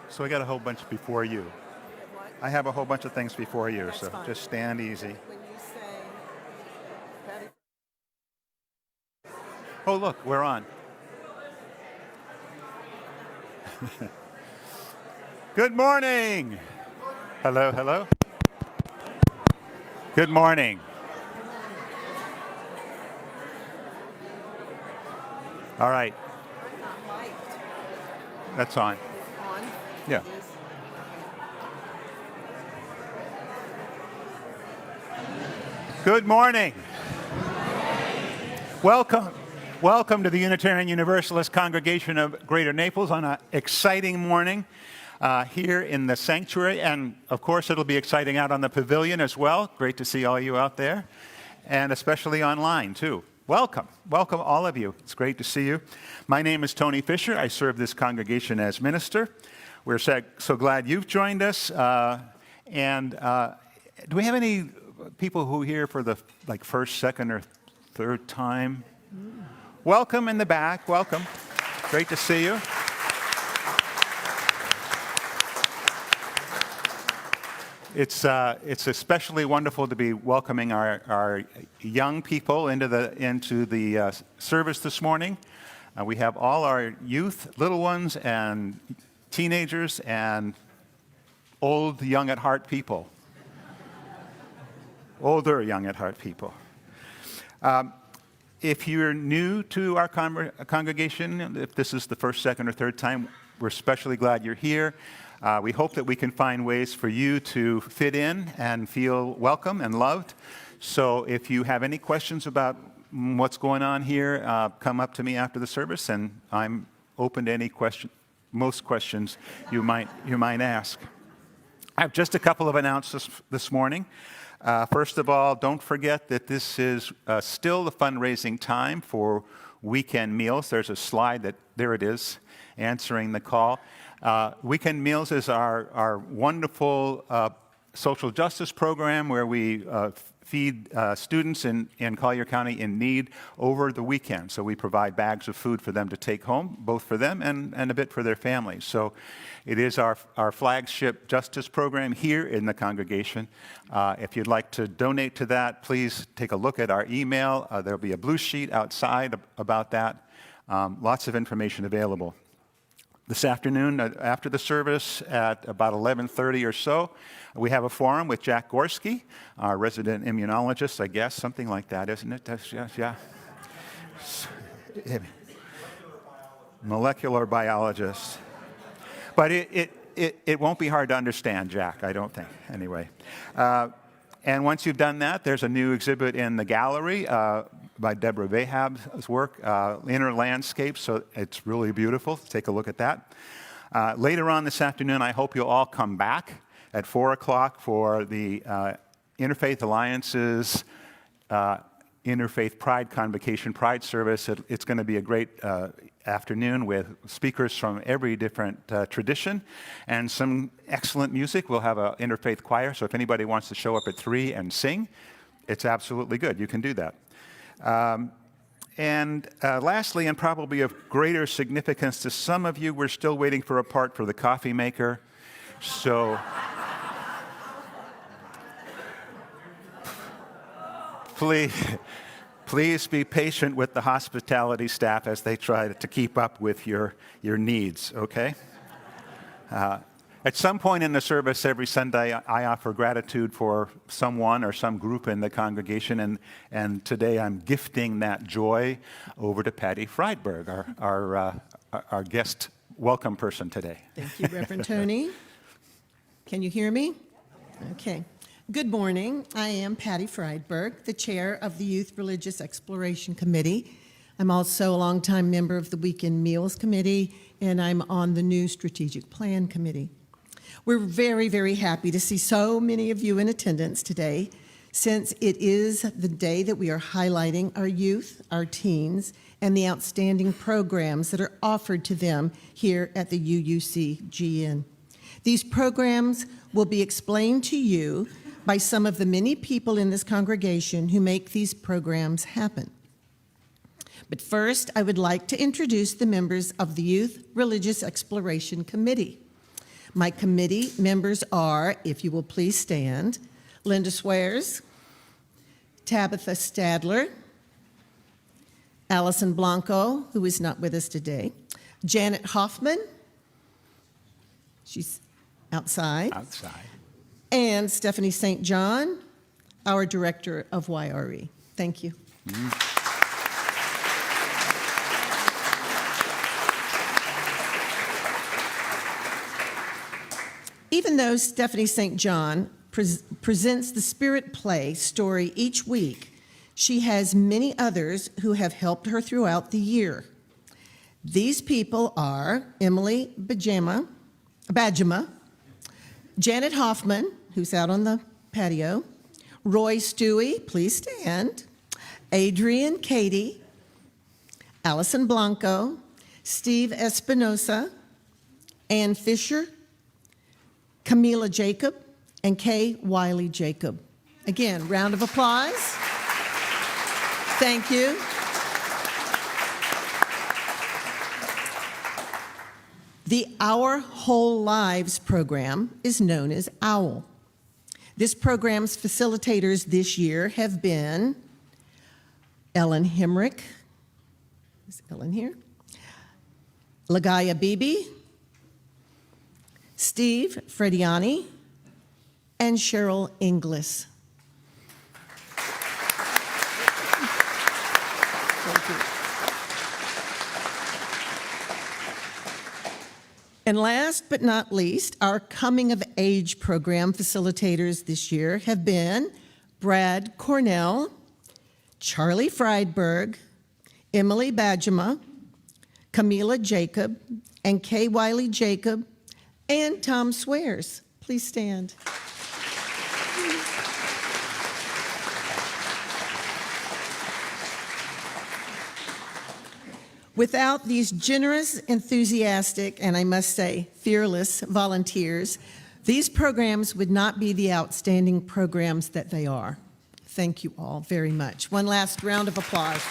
So I got a whole bunch before you. What? I have a whole bunch of things before you, That's so fine. just stand easy. When you say Patty, Oh, look, we're on. Good morning. Hello, hello. Good morning. All right, I'm not mic'd. that's on. It's on. Yeah. It is. Good morning. Welcome. Welcome to the Unitarian Universalist Congregation of Greater Naples on an exciting morning here in the sanctuary. And of course, it'll be exciting out on the pavilion as well. Great to see all you out there, and especially online too. Welcome. Welcome all of you. It's great to see you. My name is Tony Fisher. I serve this congregation as minister. We're so glad you've joined us. Do we have any people who are here for the first, second, or third time? Welcome in the back. Welcome. Great to see you. It's especially wonderful to be welcoming our young people into the service this morning. We have all our youth, little ones, and teenagers, and old, young at heart people. Older, young at heart people. If you're new to our congregation, if this is the first, second, or third time, we're especially glad you're here. We hope that we can find ways for you to fit in and feel welcome and loved. So if you have any questions about what's going on here, come up to me after the service, and I'm open to any most questions you might ask. I have just a couple of announcements this morning. First of all, don't forget that this is still the fundraising time for weekend meals. There's a slide there it is, answering the call. Weekend Meals is our wonderful social justice program where we feed students in Collier County in need over the weekend. So we provide bags of food for them to take home, both for them and a bit for their families. So it is our flagship justice program here in the congregation. If you'd like to donate to that, please take a look at our email. There'll be a blue sheet outside about that. Lots of information available. This afternoon, after the service, at about 11:30 or so, we have a forum with Jack Gorski, our resident immunologist, I guess, something like that, isn't it? Yeah. Molecular biologist. But it won't be hard to understand, Jack, I don't think, anyway. And once you've done that, there's a new exhibit in the gallery by Deborah Vahab's work, Inner Landscapes, so it's really beautiful. Take a look at that. Later on this afternoon, I hope you'll all come back at 4 o'clock for the Interfaith Alliance's Interfaith Pride Convocation Pride service. It's going to be a great afternoon with speakers from every different tradition and some excellent music. We'll have an interfaith choir, so if anybody wants to show up at 3 and sing, it's absolutely good. You can do that. Lastly, and probably of greater significance to some of you, we're still waiting for a part for the coffee maker. So please be patient with the hospitality staff as they try to keep up with your needs, okay? At some point in the service every Sunday, I offer gratitude for someone or some group in the congregation, and today I'm gifting that joy over to Patty Friedberg, our guest welcome person today. Thank you, Reverend Tony. Can you hear me? Okay. Good morning. I am Patty Friedberg, the chair of the Youth Religious Exploration Committee. I'm also a longtime member of the Weekend Meals Committee, and I'm on the new Strategic Plan Committee. We're very, very happy to see so many of you in attendance today, since it is the day that we are highlighting our youth, our teens, and the outstanding programs that are offered to them here at the UUCGN. These programs will be explained to you by some of the many people in this congregation who make these programs happen. But first, I would like to introduce the members of the Youth Religious Exploration Committee. My committee members are, if you will please stand, Linda Swears, Tabitha Stadler, Allison Blanco, who is not with us today, Janet Hoffman, she's outside, and Stephanie St. John, our Director of YRE. Thank you. Even though Stephanie St. John presents the Spirit Play story each week, she has many others who have helped her throughout the year. These people are Emily Bajama, Janet Hoffman, who's out on the patio, Roy Stewie, please stand, Adrian Cady, Allison Blanco, Steve Espinosa, Ann Fisher, Camila Jacob, and Kay Wiley Jacob. Again, round of applause. Thank you. The Our Whole Lives program is known as OWL. This program's facilitators this year have been Ellen Hemrick, is Ellen here? Lagaya Bibi, Steve Frediani, and Cheryl Inglis. Thank you. And last but not least, our Coming of Age program facilitators this year have been Brad Cornell, Charlie Friedberg, Emily Bajama, Camila Jacob, and Kay Wiley Jacob, and Tom Swears. Please stand. Without these generous, enthusiastic, and I must say, fearless volunteers, these programs would not be the outstanding programs that they are. Thank you all very much. One last round of applause.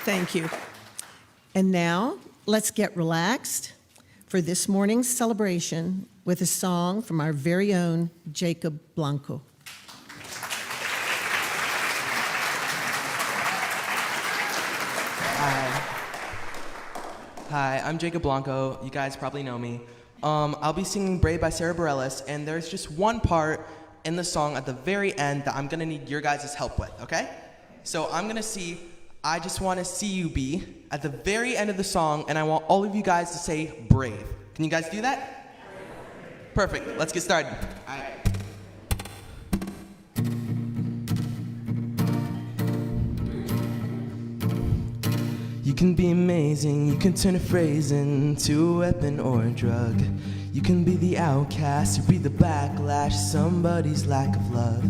Thank you. And now, let's get relaxed for this morning's celebration with a song from our very own Jacob Blanco. Hi, I'm Jacob Blanco. You guys probably know me. I'll be singing Brave by Sarah Bareilles, and there's just one part in the song at the very end that I'm gonna need your guys' help with, okay? So I'm gonna see I Just Wanna See You Be at the very end of the song, and I want all of you guys to say brave. Can you guys do that? Perfect, let's get started. All right. You can be amazing, you can turn a phrase into a weapon or a drug. You can be the outcast, you be the backlash, somebody's lack of love.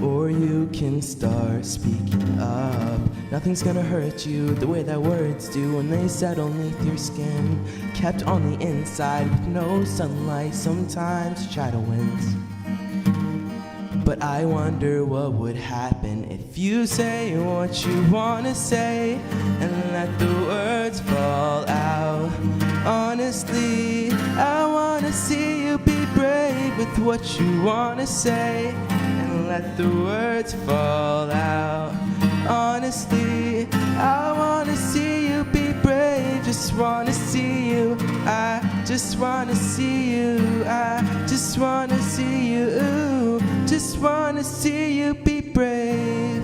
Or you can start speaking up. Nothing's gonna hurt you the way that words do when they settle neath your skin. Kept on the inside with no sunlight, sometimes shadow winds. But I wonder what would happen if you say what you wanna say and let the words fall out. Honestly, I wanna see you be brave with what you wanna say and let the words fall out. Honestly, I wanna see you be brave, just wanna see you. I just wanna see you. I just wanna see you. Just wanna see you be brave.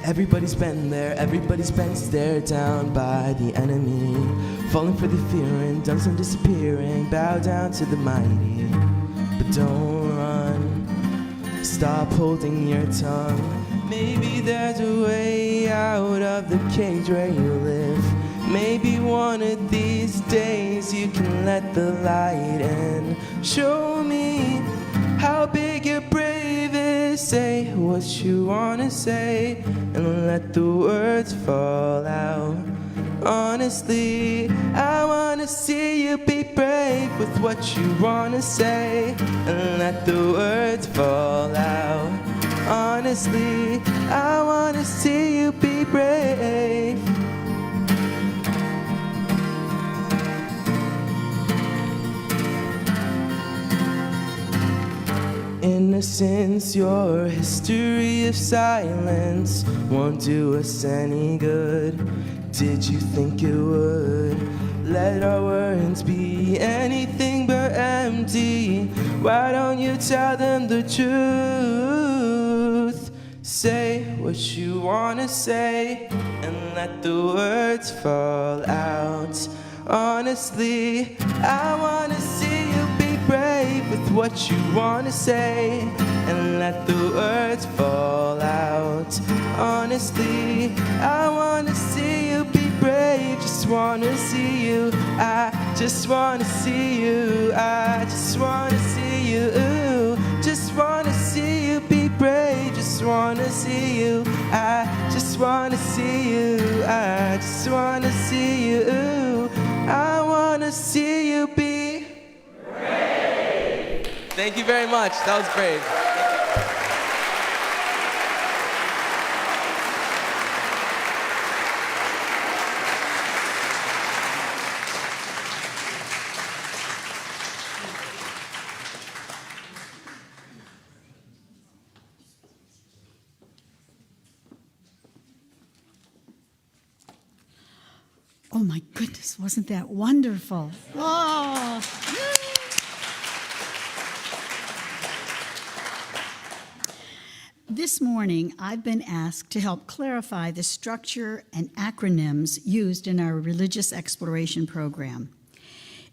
Everybody's been there, everybody's been stared down by the enemy. Falling for the fear and done some disappearing. Bow down to the mighty, but don't run. Stop holding your tongue. Maybe there's a way out of the cage where you live. Maybe one of these days you can let the light in. Show me how big your brave is. Say what you wanna say and let the words fall out. Honestly, I wanna see you be brave with what you wanna say and let the words fall out. honestly, I wanna see you be brave. Innocence, your history of silence won't do us any good. Did you think it would? Let our words be anything but empty. Why don't you tell them the truth? Say what you wanna say and let the words fall out. Honestly, I wanna see you be brave with what you wanna say and let the words fall out. Honestly, I wanna see you be brave. Just wanna see you. I just wanna see you. I just wanna see you. Just wanna see you be brave. Just wanna see you. I just wanna see you. I just wanna see you. I wanna see you be brave. Thank you very much. That was brave. Oh my goodness, wasn't that wonderful? Oh. This morning, I've been asked to help clarify the structure and acronyms used in our religious exploration program.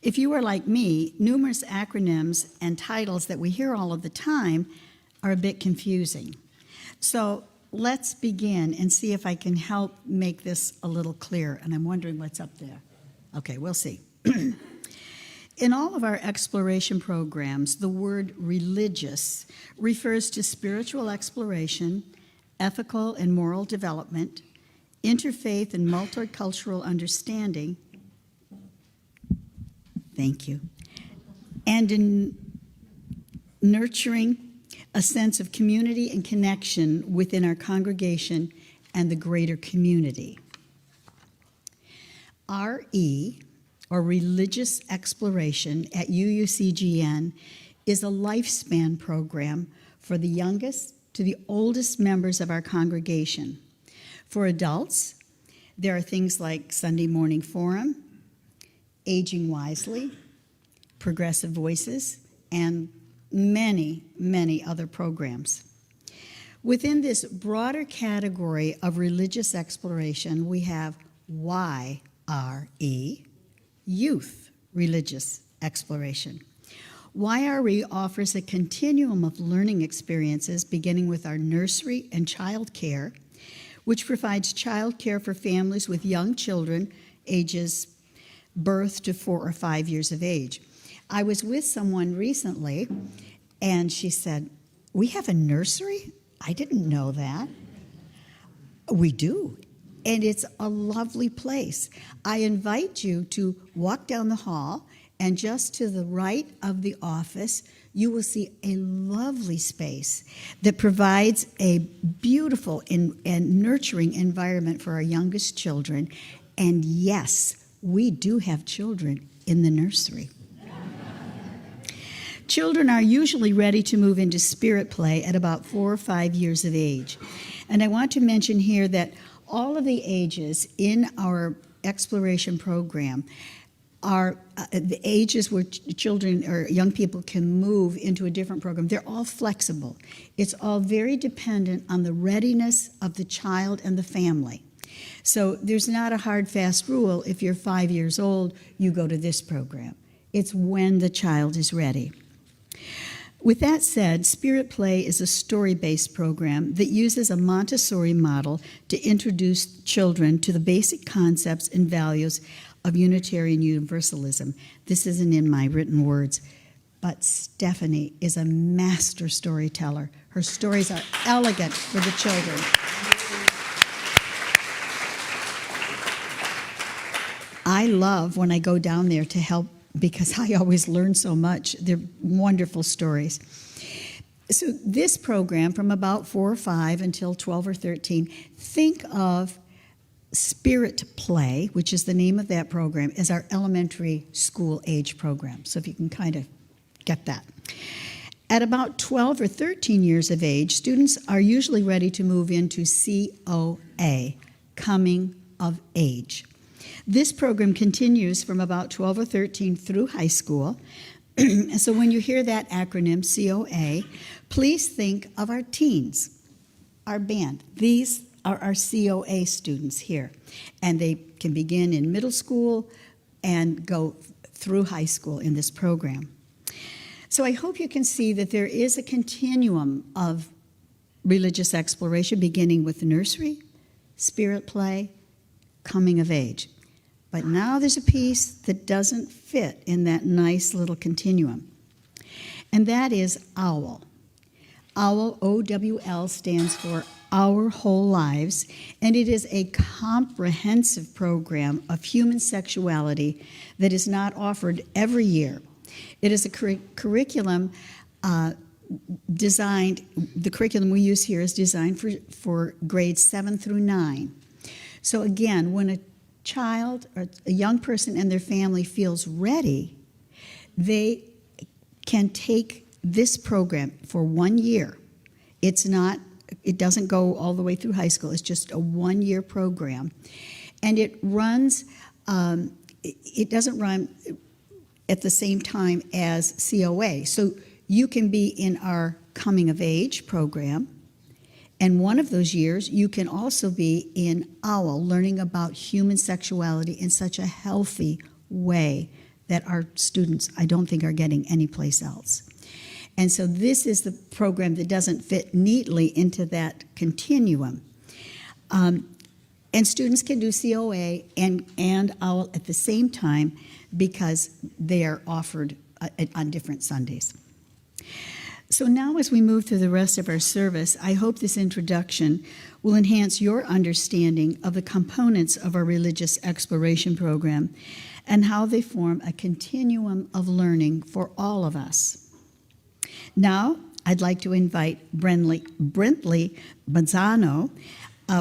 If you are like me, numerous acronyms and titles that we hear all of the time are a bit confusing. So let's begin and see if I can help make this a little clearer. And I'm wondering what's up there. Okay, we'll see. In all of our exploration programs, the word religious refers to spiritual exploration, ethical and moral development, interfaith and multicultural understanding, thank you, and in nurturing a sense of community and connection within our congregation and the greater community. RE, or Religious Exploration at UUCGN, is a lifespan program for the youngest to the oldest members of our congregation. For adults, there are things like Sunday Morning Forum, Aging Wisely, Progressive Voices, and many, many other programs. Within this broader category of religious exploration, we have YRE, Youth Religious Exploration. YRE offers a continuum of learning experiences beginning with our nursery and child care, which provides child care for families with young children ages birth to 4 or 5 years of age. I was with someone recently, and she said, "We have a nursery? I didn't know that." We do, and it's a lovely place. I invite you to walk down the hall, and just to the right of the office, you will see a lovely space that provides a beautiful and nurturing environment for our youngest children. And yes, we do have children in the nursery. Children are usually ready to move into spirit play at about 4 or 5 years of age. And I want to mention here that all of the ages in our exploration program are the ages where children or young people can move into a different program. They're all flexible. It's all very dependent on the readiness of the child and the family. So there's not a hard, fast rule. If you're 5 years old, you go to this program. It's when the child is ready. With that said, Spirit Play is a story-based program that uses a Montessori model to introduce children to the basic concepts and values of Unitarian Universalism. This isn't in my written words, but Stephanie is a master storyteller. Her stories are elegant for the children. I love when I go down there to help because I always learn so much. They're wonderful stories. So this program, from about 4 or 5 until 12 or 13, think of Spirit Play, which is the name of that program, as our elementary school age program. So if you can kind of get that. At about 12 or 13 years of age, students are usually ready to move into COA, Coming of Age. This program continues from about 12 or 13 through high school. So when you hear that acronym, COA, please think of our teens, our band. These are our COA students here. And they can begin in middle school and go through high school in this program. So I hope you can see that there is a continuum of religious exploration beginning with nursery, Spirit Play, Coming of Age. But now there's a piece that doesn't fit in that nice little continuum, and that is OWL. OWL, O-W-L, stands for Our Whole Lives, and it is a comprehensive program of human sexuality that is not offered every year. It is a curriculum designed, the curriculum we use here is designed for grades 7 through 9. So again, when a child or a young person and their family feels ready, they can take this program for 1 year. It doesn't go all the way through high school. It's just a 1-year program. And it runs, it doesn't run at the same time as COA. So you can be in our Coming of Age program, and one of those years you can also be in OWL, learning about human sexuality in such a healthy way that our students, I don't think, are getting anyplace else. And so this is the program that doesn't fit neatly into that continuum. And students can do COA and OWL at the same time because they are offered on different Sundays. So now as we move through the rest of our service, I hope this introduction will enhance your understanding of the components of our religious exploration program and how they form a continuum of learning for all of us. Now, I'd like to invite Brentley Manzano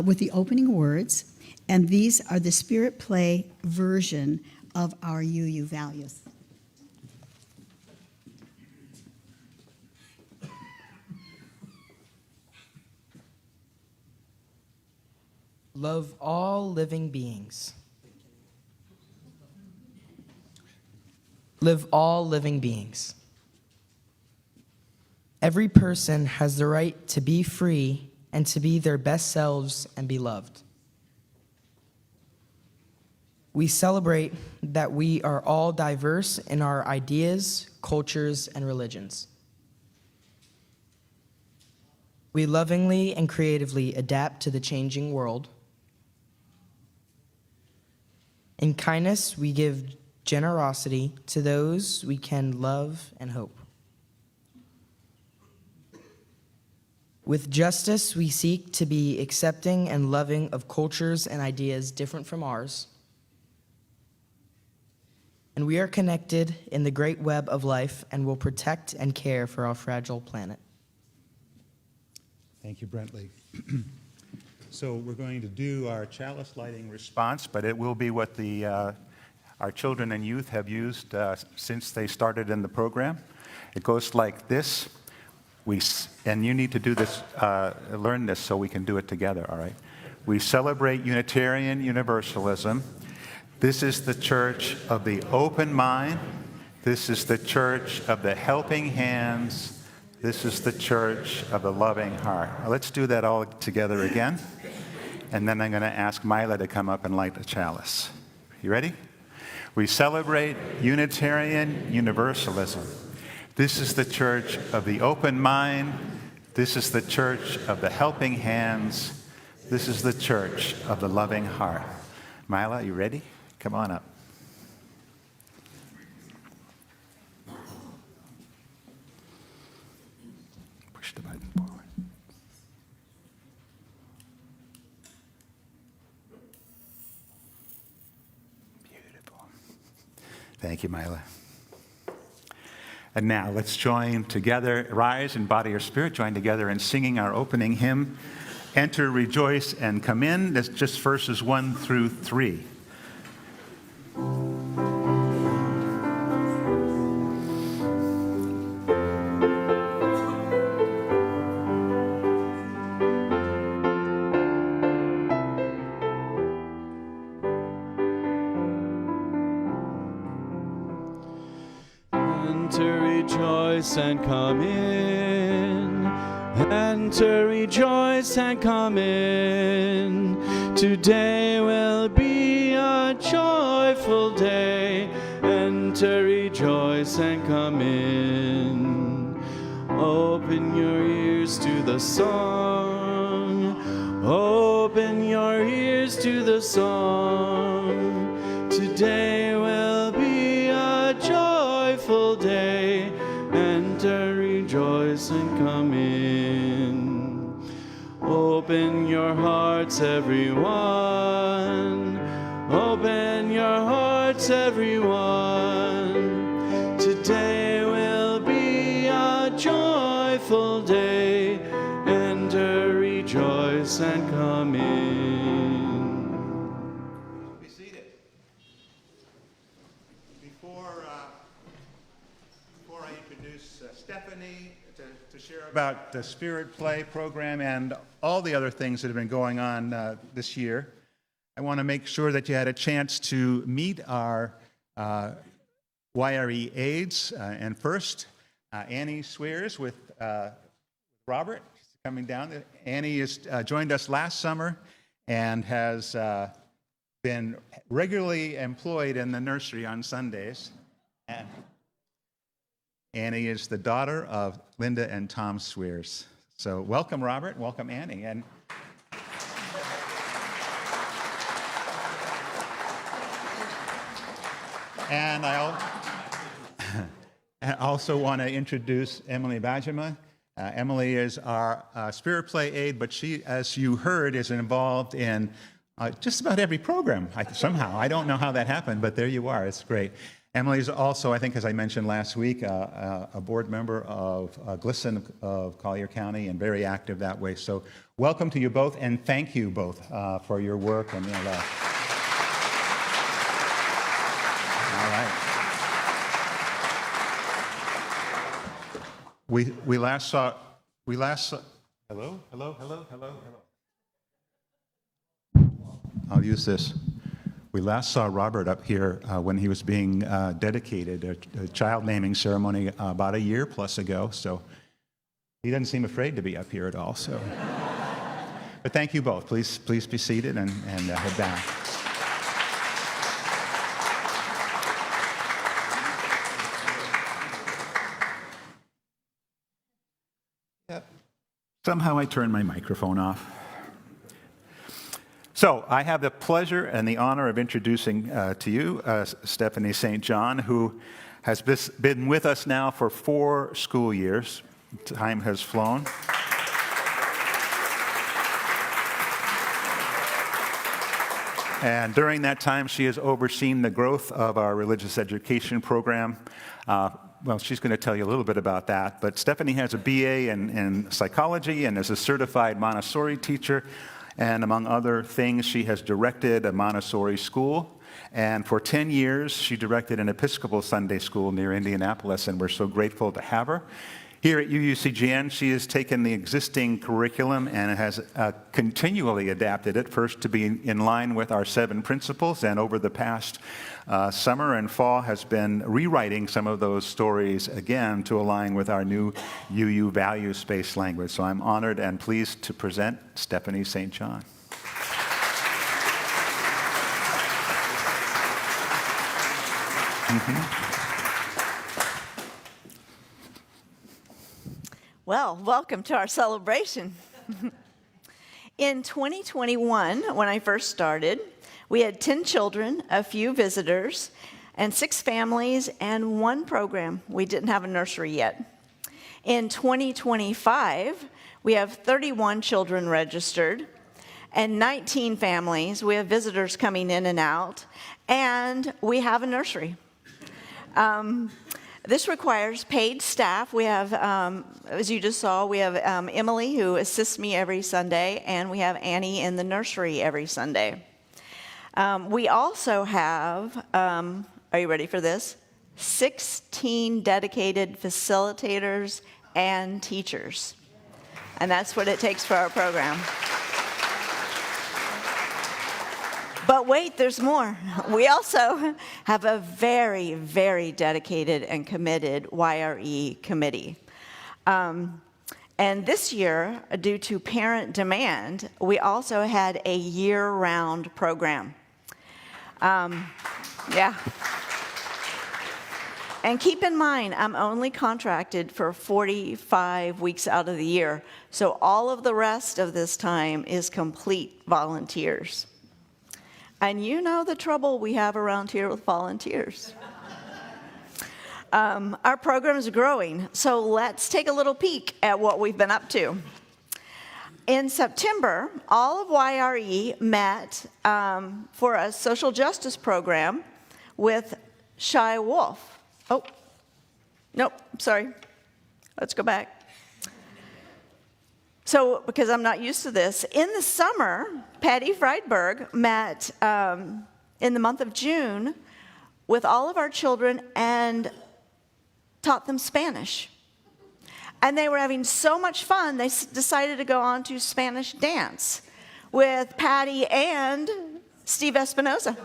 with the opening words, and these are the Spirit Play version of our UU values. Love all living beings. Live all living beings. Every person has the right to be free and to be their best selves and be loved. We celebrate that we are all diverse in our ideas, cultures, and religions. We lovingly and creatively adapt to the changing world. In kindness, we give generosity to those we can love and hope. With justice, we seek to be accepting and loving of cultures and ideas different from ours. And we are connected in the great web of life and will protect and care for our fragile planet. Thank you, Brentley. So we're going to do our chalice lighting response, but it will be what our children and youth have used since they started in the program. It goes like this. And you need to do this, learn this so we can do it together, all right? We celebrate Unitarian Universalism. This is the church of the open mind. This is the church of the helping hands. This is the church of the loving heart. Now, let's do that all together again. And then I'm going to ask Mila to come up and light the chalice. You ready? We celebrate Unitarian Universalism. This is the church of the open mind. This is the church of the helping hands. This is the church of the loving heart. Mila, you ready? Come on up. Push the button forward. Beautiful. Thank you, Mila. And now let's join together, rise in body or spirit, join together in singing our opening hymn, Enter, Rejoice, and Come In. That's just verses 1 through 3. Enter, rejoice, and come in. Enter, rejoice, and come in. Today will be a joyful day. Enter, rejoice, and come in. Open your ears to the song. Open your ears to the song. Today will be a joyful day. Enter, rejoice, and come in. Open your hearts, everyone. Open your hearts, everyone. Today will be a joyful day. Enter, rejoice, and come in. Be seated. Before I introduce Stephanie to share about the Spirit Play program and all the other things that have been going on this year, I want to make sure that you had a chance to meet our YRE aides. And first, Annie Swears with Robert. She's coming down. Annie has joined us last summer and has been regularly employed in the nursery on Sundays. And Annie is the daughter of Linda and Tom Swears. So welcome, Robert. Welcome, Annie. And I also want to introduce Emily Bajema. Emily is our Spirit Play aide, but she, as you heard, is involved in just about every program. Somehow, I don't know how that happened, but there you are. It's great. Emily is also, I think, as I mentioned last week, a board member of GLSEN of Collier County and very active that way. So welcome to you both, and thank you both for your work. And all right. We last saw. Hello. I'll use this. We last saw Robert up here when he was being dedicated, a child naming ceremony about a year plus ago. So he doesn't seem afraid to be up here at all. So, but thank you both. Please be seated and head back. Yep. Somehow I turned my microphone off. So I have the pleasure and the honor of introducing to you Stephanie St. John, who has been with us now for 4 school years. Time has flown. And during that time, she has overseen the growth of our religious education program. Well, she's going to tell you a little bit about that. But Stephanie has a BA in psychology and is a certified Montessori teacher. And among other things, she has directed a Montessori school. And for 10 years, she directed an Episcopal Sunday school near Indianapolis, and we're so grateful to have her. Here at UUCGN, she has taken the existing curriculum and has continually adapted it, first to be in line with our 7 principles, and over the past summer and fall has been rewriting some of those stories again to align with our new UU values-based language. So I'm honored and pleased to present Stephanie St. John. Well, welcome to our celebration. In 2021, when I first started, we had 10 children, a few visitors, and 6 families, and 1 program. We didn't have a nursery yet. In 2025, we have 31 children registered, and 19 families. We have visitors coming in and out, and we have a nursery. This requires paid staff. We have, as you just saw, we have Emily who assists me every Sunday, and we have Annie in the nursery every Sunday. We also have, are you ready for this? 16 dedicated facilitators and teachers. And that's what it takes for our program. But wait, there's more. We also have a very, very dedicated and committed YRE committee. And this year, due to parent demand, we also had a year-round program. Yeah. And keep in mind, I'm only contracted for 45 weeks out of the year, so all of the rest of this time is complete volunteers. And you know the trouble we have around here with volunteers. Our program is growing, so let's take a little peek at what we've been up to. In September, all of YRE met for a social justice program with Shy Wolf. Oh, nope, sorry. Let's go back. So, because I'm not used to this, in the summer, Patty Friedberg met in the month of June with all of our children and taught them Spanish. And they were having so much fun, they decided to go on to Spanish dance with Patty and Steve Espinoza.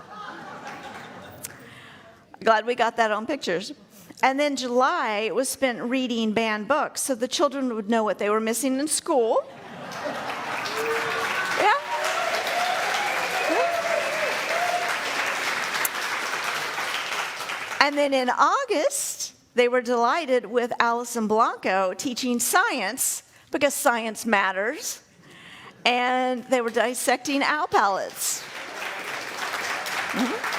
Glad we got that on pictures. And then July was spent reading banned books so the children would know what they were missing in school. Yeah. And then in August, they were delighted with Alison Blanco teaching science because science matters. And they were dissecting owl pellets. Mm-hmm.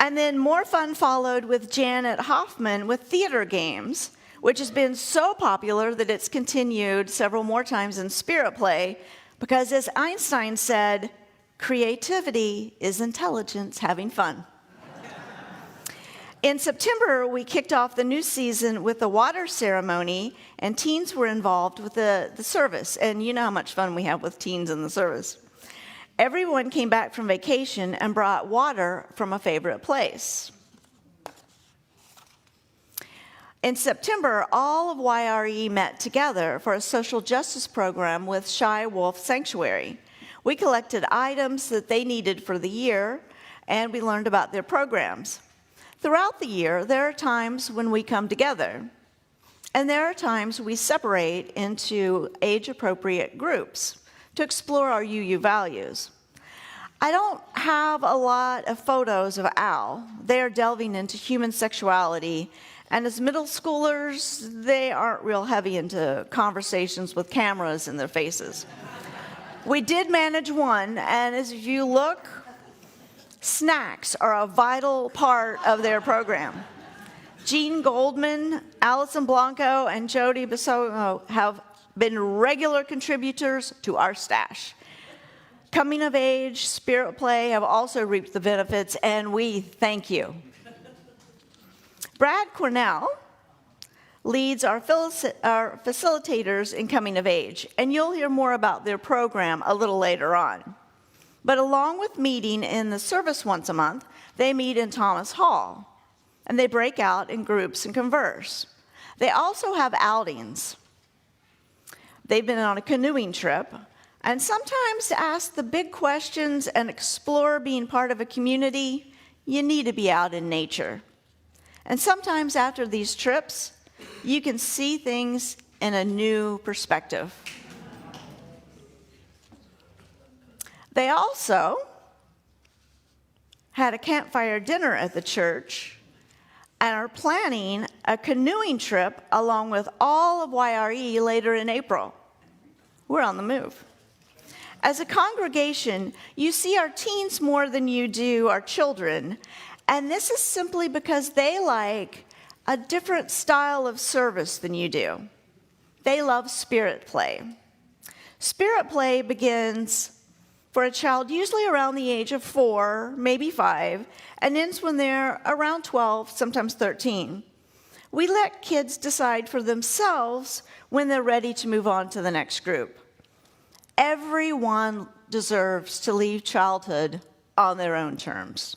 And then more fun followed with Janet Hoffman with theater games, which has been so popular that it's continued several more times in Spirit Play, because as Einstein said, creativity is intelligence having fun. In September, we kicked off the new season with the water ceremony, and teens were involved with the service. And you know how much fun we have with teens in the service. Everyone came back from vacation and brought water from a favorite place. In September, all of YRE met together for a social justice program with Shy Wolf Sanctuary. We collected items that they needed for the year, and we learned about their programs. Throughout the year, there are times when we come together, and there are times we separate into age-appropriate groups to explore our UU values. I don't have a lot of photos of Al. They are delving into human sexuality, and as middle schoolers, they aren't real heavy into conversations with cameras in their faces. We did manage one, and as you look, snacks are a vital part of their program. Jean Goldman, Alison Blanco, and Jody Basso have been regular contributors to our stash. Coming of Age, Spirit Play have also reaped the benefits, and we thank you. Brad Cornell leads our facilitators in Coming of Age, and you'll hear more about their program a little later on. But along with meeting in the service once a month, they meet in Thomas Hall, and they break out in groups and converse. They also have outings. They've been on a canoeing trip, and sometimes to ask the big questions and explore being part of a community, you need to be out in nature. And sometimes after these trips, you can see things in a new perspective. They also had a campfire dinner at the church and are planning a canoeing trip along with all of YRE later in April. We're on the move. As a congregation, you see our teens more than you do our children, and this is simply because they like a different style of service than you do. They love Spirit Play. Spirit Play begins for a child usually around the age of 4, maybe 5, and ends when they're around 12, sometimes 13. We let kids decide for themselves when they're ready to move on to the next group. Everyone deserves to leave childhood on their own terms.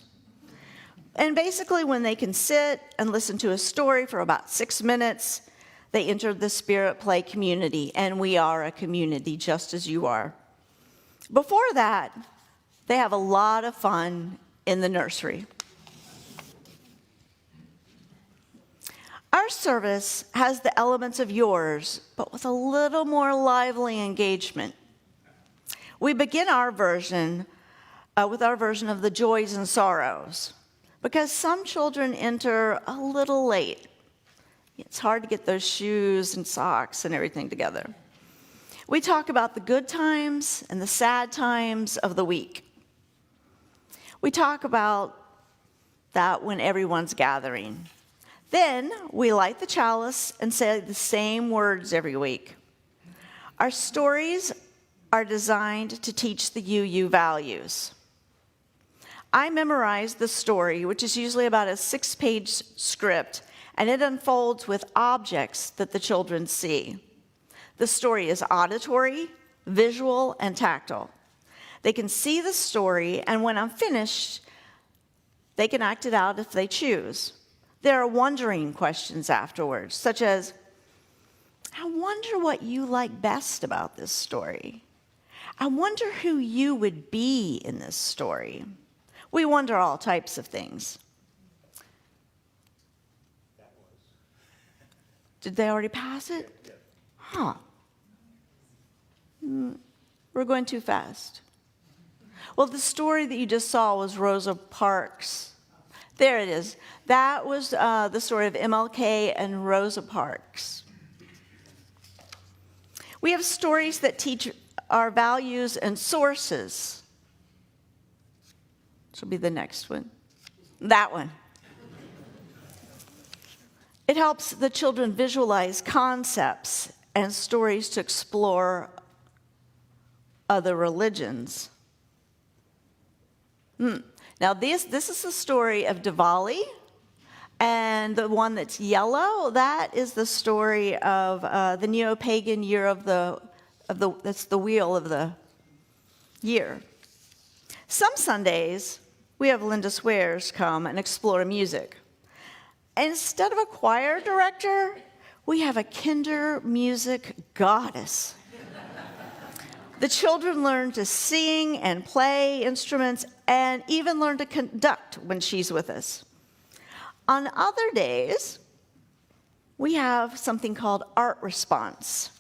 And basically, when they can sit and listen to a story for about 6 minutes, they enter the Spirit Play community, and we are a community just as you are. Before that, they have a lot of fun in the nursery. Our service has the elements of yours, but with a little more lively engagement. We begin our version with our version of the joys and sorrows, because some children enter a little late. It's hard to get those shoes and socks and everything together. We talk about the good times and the sad times of the week. We talk about that when everyone's gathering. Then we light the chalice and say the same words every week. Our stories are designed to teach the UU values. I memorized the story, which is usually about a 6-page script, and it unfolds with objects that the children see. The story is auditory, visual, and tactile. They can see the story, and when I'm finished, they can act it out if they choose. There are wondering questions afterwards, such as, I wonder what you like best about this story. I wonder who you would be in this story. We wonder all types of things. Did they already pass it? Huh. We're going too fast. Well, the story that you just saw was Rosa Parks. There it is. That was the story of MLK and Rosa Parks. We have stories that teach our values and sources. This will be the next one. That one. It helps the children visualize concepts and stories to explore other religions. Now, this is the story of Diwali, and the one that's yellow, that is the story of the neo-pagan year that's the wheel of the year. Some Sundays, we have Linda Swears come and explore music. Instead of a choir director, we have a kinder music goddess. The children learn to sing and play instruments and even learn to conduct when she's with us. On other days, we have something called Art Response.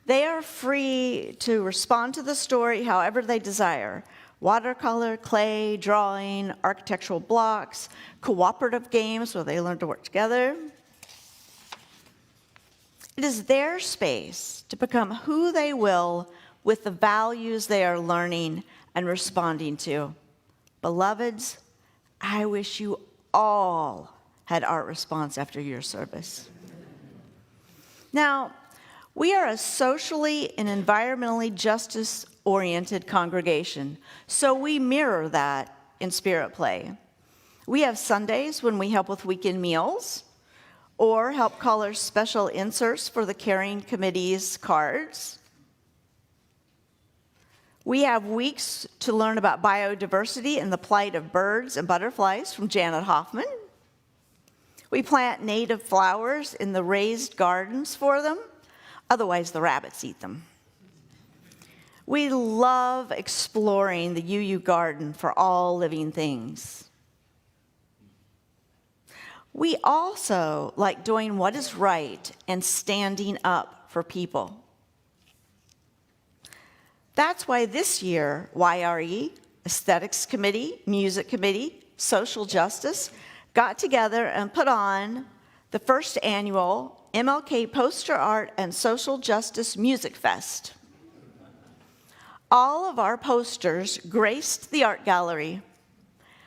They are free to respond to the story however they desire. Watercolor, clay, drawing, architectural blocks, cooperative games where they learn to work together. It is their space to become who they will with the values they are learning and responding to. Beloveds, I wish you all had Art Response after your service. Now, we are a socially and environmentally justice-oriented congregation, so we mirror that in Spirit Play. We have Sundays when we help with weekend meals, or help color special inserts for the caring committee's cards. We have weeks to learn about biodiversity and the plight of birds and butterflies from Janet Hoffman. We plant native flowers in the raised gardens for them, otherwise the rabbits eat them. We love exploring the UU garden for all living things. We also like doing what is right and standing up for people. That's why this year, YRE, Aesthetics Committee, Music Committee, Social Justice got together and put on the first annual MLK Poster Art and Social Justice Music Fest. All of our posters graced the art gallery.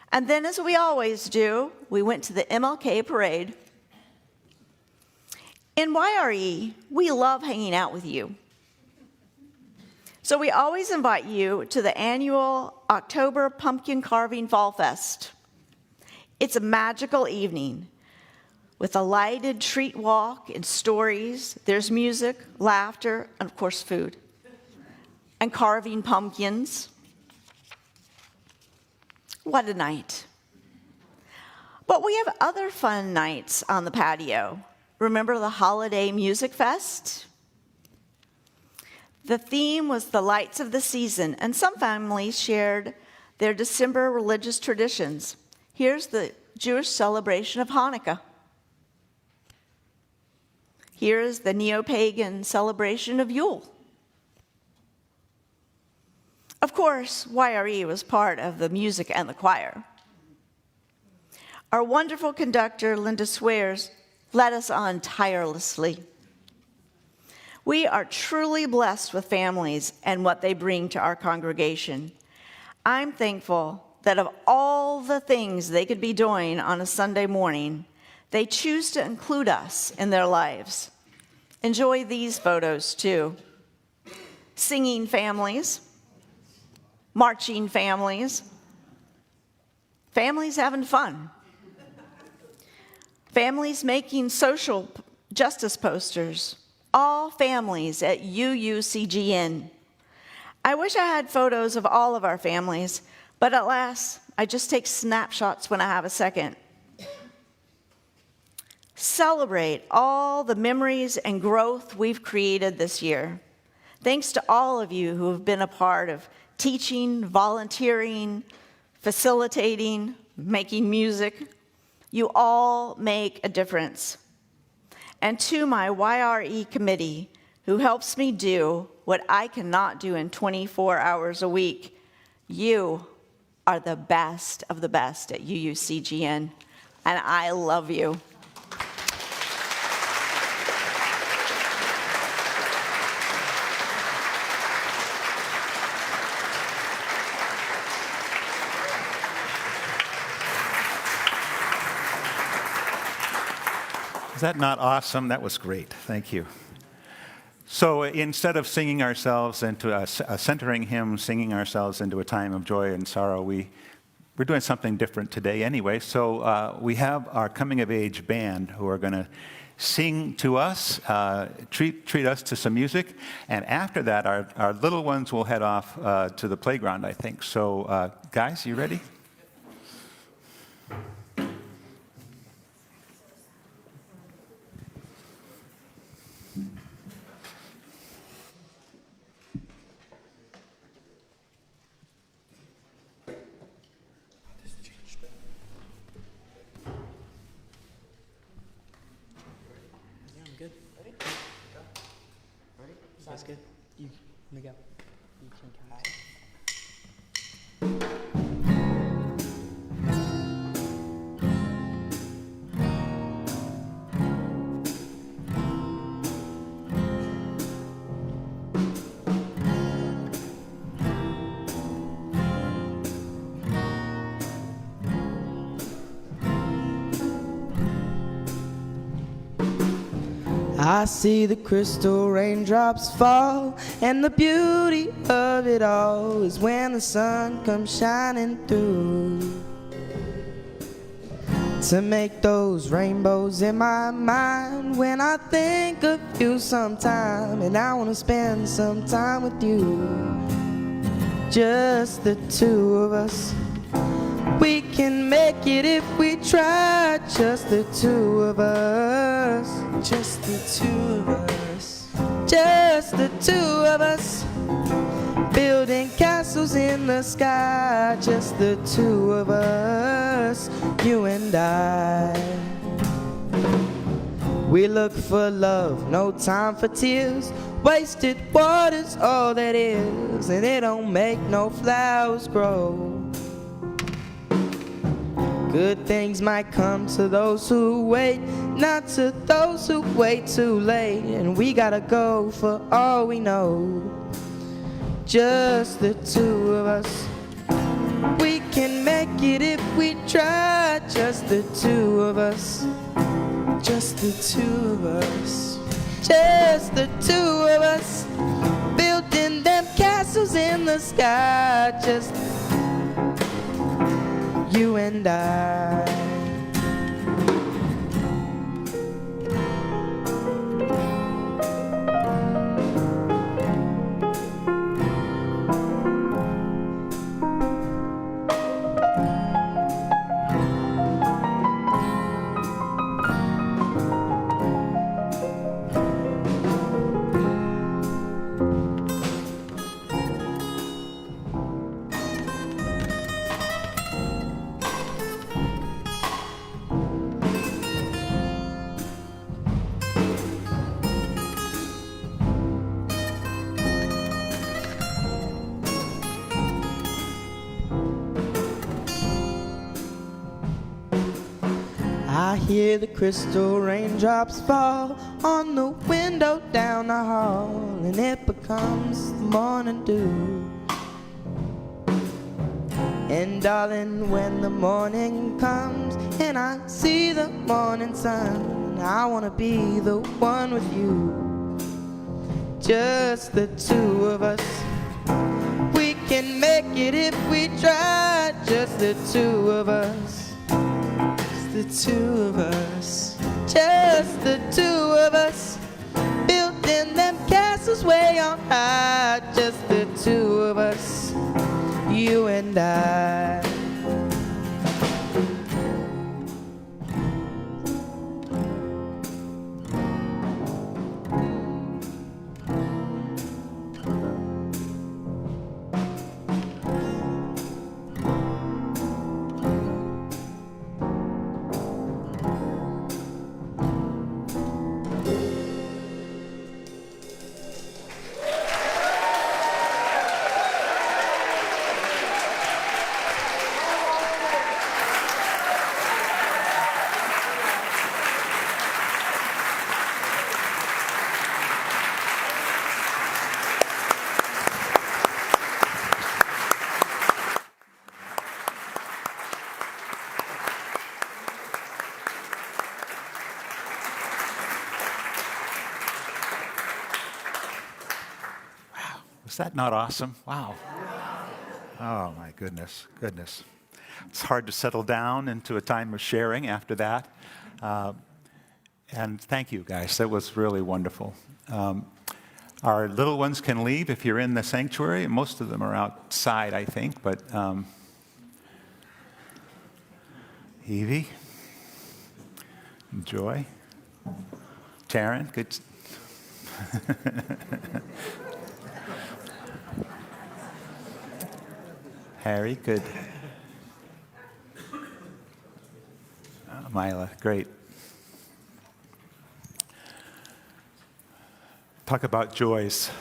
And then, as we always do, we went to the MLK parade. In YRE, we love hanging out with you. So we always invite you to the annual October Pumpkin Carving Fall Fest. It's a magical evening with a lighted treat walk and stories. There's music, laughter, and of course food. And carving pumpkins. What a night. But we have other fun nights on the patio. Remember the Holiday Music Fest? The theme was the lights of the season, and some families shared their December religious traditions. Here's the Jewish celebration of Hanukkah. Here is the neo-pagan celebration of Yule. Of course, YRE was part of the music and the choir. Our wonderful conductor, Linda Swears, led us on tirelessly. We are truly blessed with families and what they bring to our congregation. I'm thankful that of all the things they could be doing on a Sunday morning, they choose to include us in their lives. Enjoy these photos too. Singing families, marching families, families having fun, families making social justice posters, all families at UUCGN. I wish I had photos of all of our families, but alas, I just take snapshots when I have a second. Celebrate all the memories and growth we've created this year. Thanks to all of you who have been a part of teaching, volunteering, facilitating, making music. You all make a difference. And to my YRE committee, who helps me do what I cannot do in 24 hours a week, you are the best of the best at UUCGN, and I love you. Is that not awesome? That was great. Thank you. So instead of singing ourselves into a centering hymn, singing ourselves into a time of joy and sorrow, we're doing something different today anyway. So we have our coming of age band who are going to sing to us, treat us to some music, and after that, our little ones will head off to the playground, I think. So guys, you ready? That's good. You let me go. You can count. I see the crystal raindrops fall, and the beauty of it all is when the sun comes shining through to make those rainbows in my mind. When I think of you sometime, and I want to spend some time with you, just the two of us. We can make it if we try, just the two of us. Just the two of us. Just the two of us. Building castles in the sky, just the two of us, you and I. We look for love, no time for tears. Wasted water's all that is, and it don't make no flowers grow. Good things might come to those who wait, not to those who wait too late. And we gotta go for all we know, just the two of us. We can make it if we try, just the two of us. Just the two of us. Just the two of us. Building them castles the sky, just you and I. I hear the crystal raindrops fall on the window down the hall, and it becomes the morning dew. And darling, when the morning comes and I see the morning sun, I wanna be the one with you. Just the two of us. We can make it if we try. Just the two of us. The two of us, just the two of us, building them castles way on high. Just the two of us, you and I. Was that not awesome? Wow. Oh, my goodness. It's hard to settle down into a time of sharing after that. And thank you, guys. That was really wonderful. Our little ones can leave if you're in the sanctuary. Most of them are outside, I think. But Evie, Joy, Taryn, good. Harry, good. Mila, great. Talk about joys.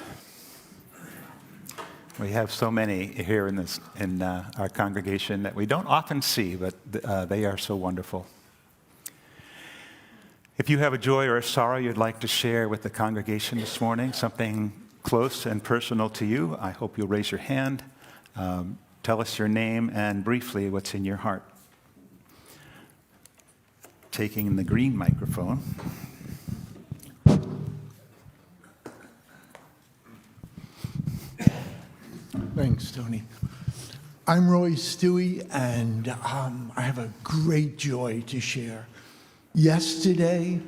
We have so many here in our congregation that we don't often see, but they are so wonderful. If you have a joy or a sorrow you'd like to share with the congregation this morning, something close and personal to you, I hope you'll raise your hand. Tell us your name and briefly what's in your heart. Taking the green microphone. Thanks, Tony. I'm Roy Stewie, and I have a great joy to share. Yesterday,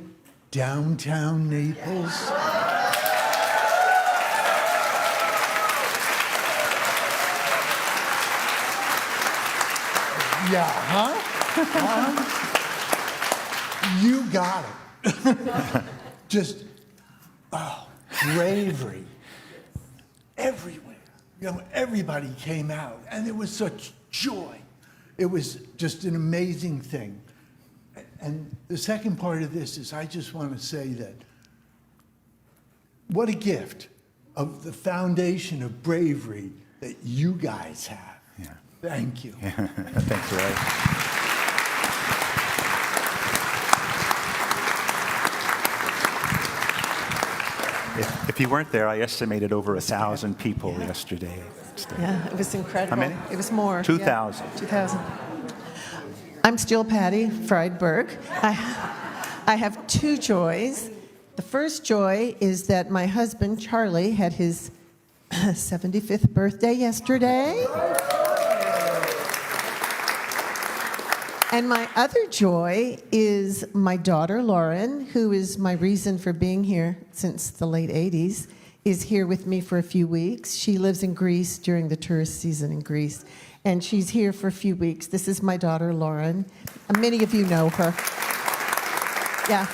downtown Naples. Yeah, huh? You got it. Just, bravery. Everywhere. You know, everybody came out, and there was such joy. It was just an amazing thing. And the second part of this is I just want to say that what a gift of the foundation of bravery that you guys have. Yeah. Thank you. Thanks, Ray. If you weren't there, I estimated over 1,000 people yesterday. Yeah, it was incredible. How many? It was more. 2,000. Yeah, 2,000. I'm still Patty Friedberg. I have two joys. The first joy is that my husband, Charlie, had his 75th birthday yesterday. And my other joy is my daughter, Lauren, who is my reason for being here since the late 80s, is here with me for a few weeks. She lives in Greece during the tourist season in Greece, and she's here for a few weeks. This is my daughter, Lauren. Many of you know her. Yeah,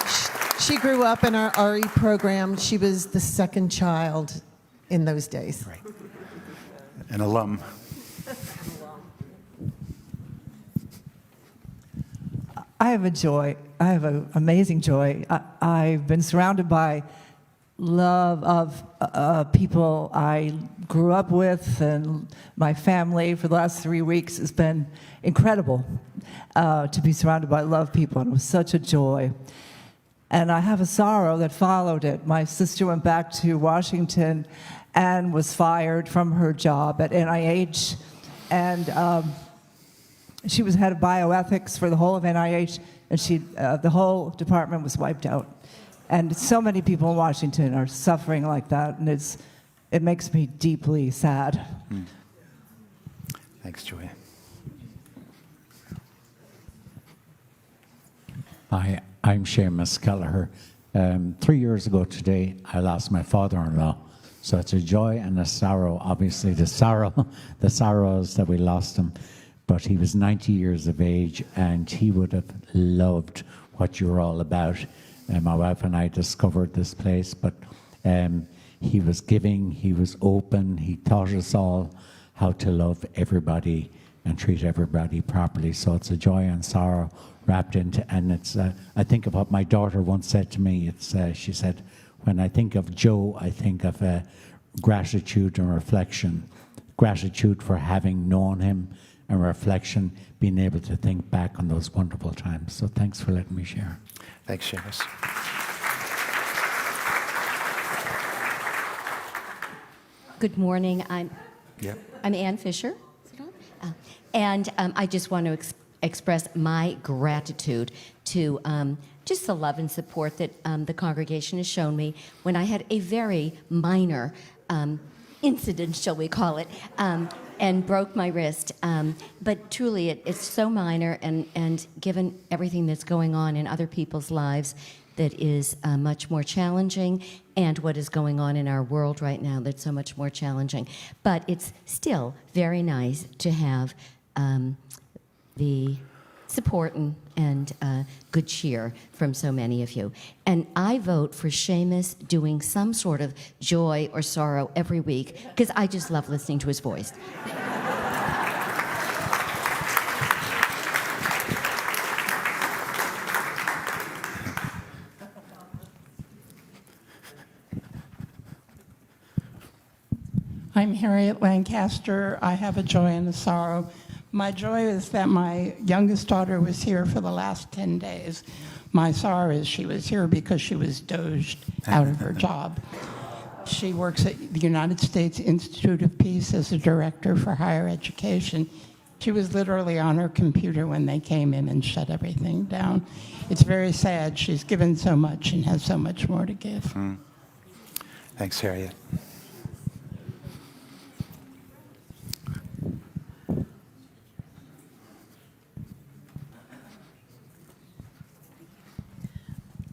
she grew up in our RE program. She was the second child in those days. Right. An alum. I have a joy. I have an amazing joy. I've been surrounded by love of people I grew up with, and my family for the last 3 weeks has been incredible to be surrounded by love people, and it was such a joy. And I have a sorrow that followed it. My sister went back to Washington and was fired from her job at NIH, and she was head of bioethics for the whole of NIH, and the whole department was wiped out. And so many people in Washington are suffering like that, and it makes me deeply sad. Thanks, Joy. Hi, I'm Seamus Kelleher. 3 years ago today, I lost my father-in-law. So it's a joy and a sorrow. Obviously, the sorrow is that we lost him. But he was 90 years of age, and he would have loved what you're all about. My wife and I discovered this place, but he was giving, he was open, he taught us all how to love everybody and treat everybody properly. So it's a joy and sorrow wrapped into, and it's, I think of what my daughter once said to me. She said, when I think of Joe, I think of gratitude and reflection. Gratitude for having known him, and reflection, being able to think back on those wonderful times. So thanks for letting me share. Thanks, Seamus. Good morning. I'm Yep. Ann Fisher. Is it on? And I just want to express my gratitude to just the love and support that the congregation has shown me when I had a very minor incident, shall we call it, and broke my wrist. But truly, it's so minor, and given everything that's going on in other people's lives, that is much more challenging, and what is going on in our world right now that's so much more challenging. But it's still very nice to have the support and good cheer from so many of you. And I vote for Seamus doing some sort of joy or sorrow every week, because I just love listening to his voice. I'm Harriet Lancaster. I have a joy and a sorrow. My joy is that my youngest daughter was here for the last 10 days. My sorrow is she was here because she was doged out of her job. She works at the United States Institute of Peace as a director for higher education. She was literally on her computer when they came in and shut everything down. It's very sad. She's given so much and has so much more to give. Thanks, Harriet.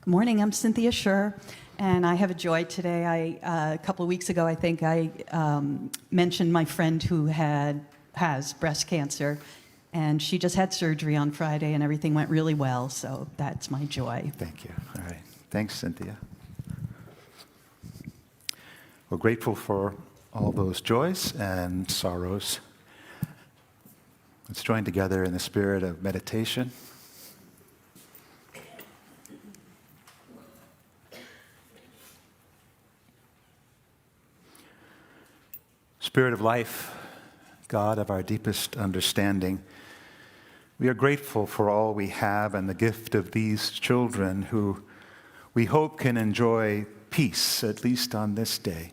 Good morning, I'm Cynthia Schur, and I have a joy today. A couple of weeks ago, I think I mentioned my friend who has breast cancer, and she just had surgery on Friday, and everything went really well, so that's my joy. Thank you. All right. Thanks, Cynthia. We're grateful for all those joys and sorrows. Let's join together in the spirit of meditation. Spirit of life, God of our deepest understanding, we are grateful for all we have and the gift of these children who we hope can enjoy peace, at least on this day.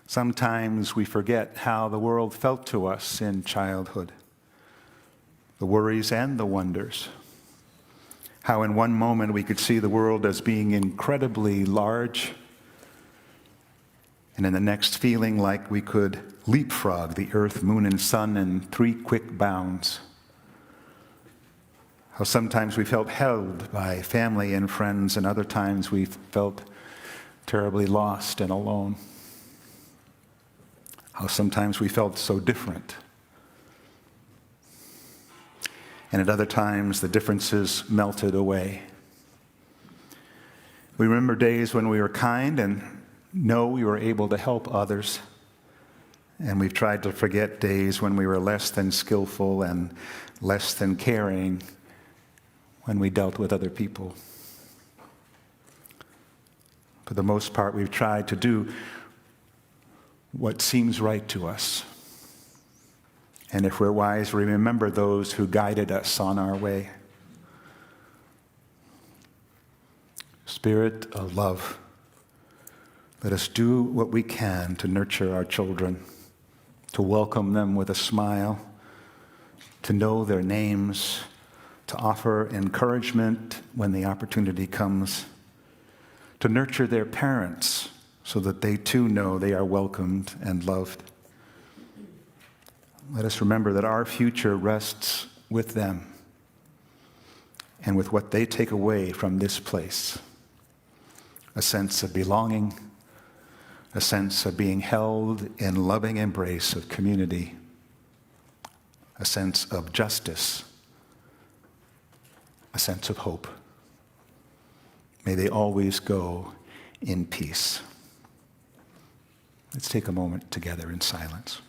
Sometimes we forget how the world felt to us in childhood, the worries and the wonders, how in one moment we could see the world as being incredibly large, and in the next feeling like we could leapfrog the earth, moon, and sun in 3 quick bounds. How sometimes we felt held by family and friends, and other times we felt terribly lost and alone. How sometimes we felt so different. And at other times, the differences melted away. We remember days when we were kind and know we were able to help others. And we've tried to forget days when we were less than skillful and less than caring when we dealt with other people. For the most part, we've tried to do what seems right to us. And if we're wise, we remember those who guided us on our way. Spirit of love, let us do what we can to nurture our children, to welcome them with a smile, to know their names, to offer encouragement when the opportunity comes, to nurture their parents so that they too know they are welcomed and loved. Let us remember that our future rests with them and with what they take away from this place. A sense of belonging, a sense of being held in loving embrace of community, a sense of justice, a sense of hope. May they always go in peace. Let's take a moment together in silence.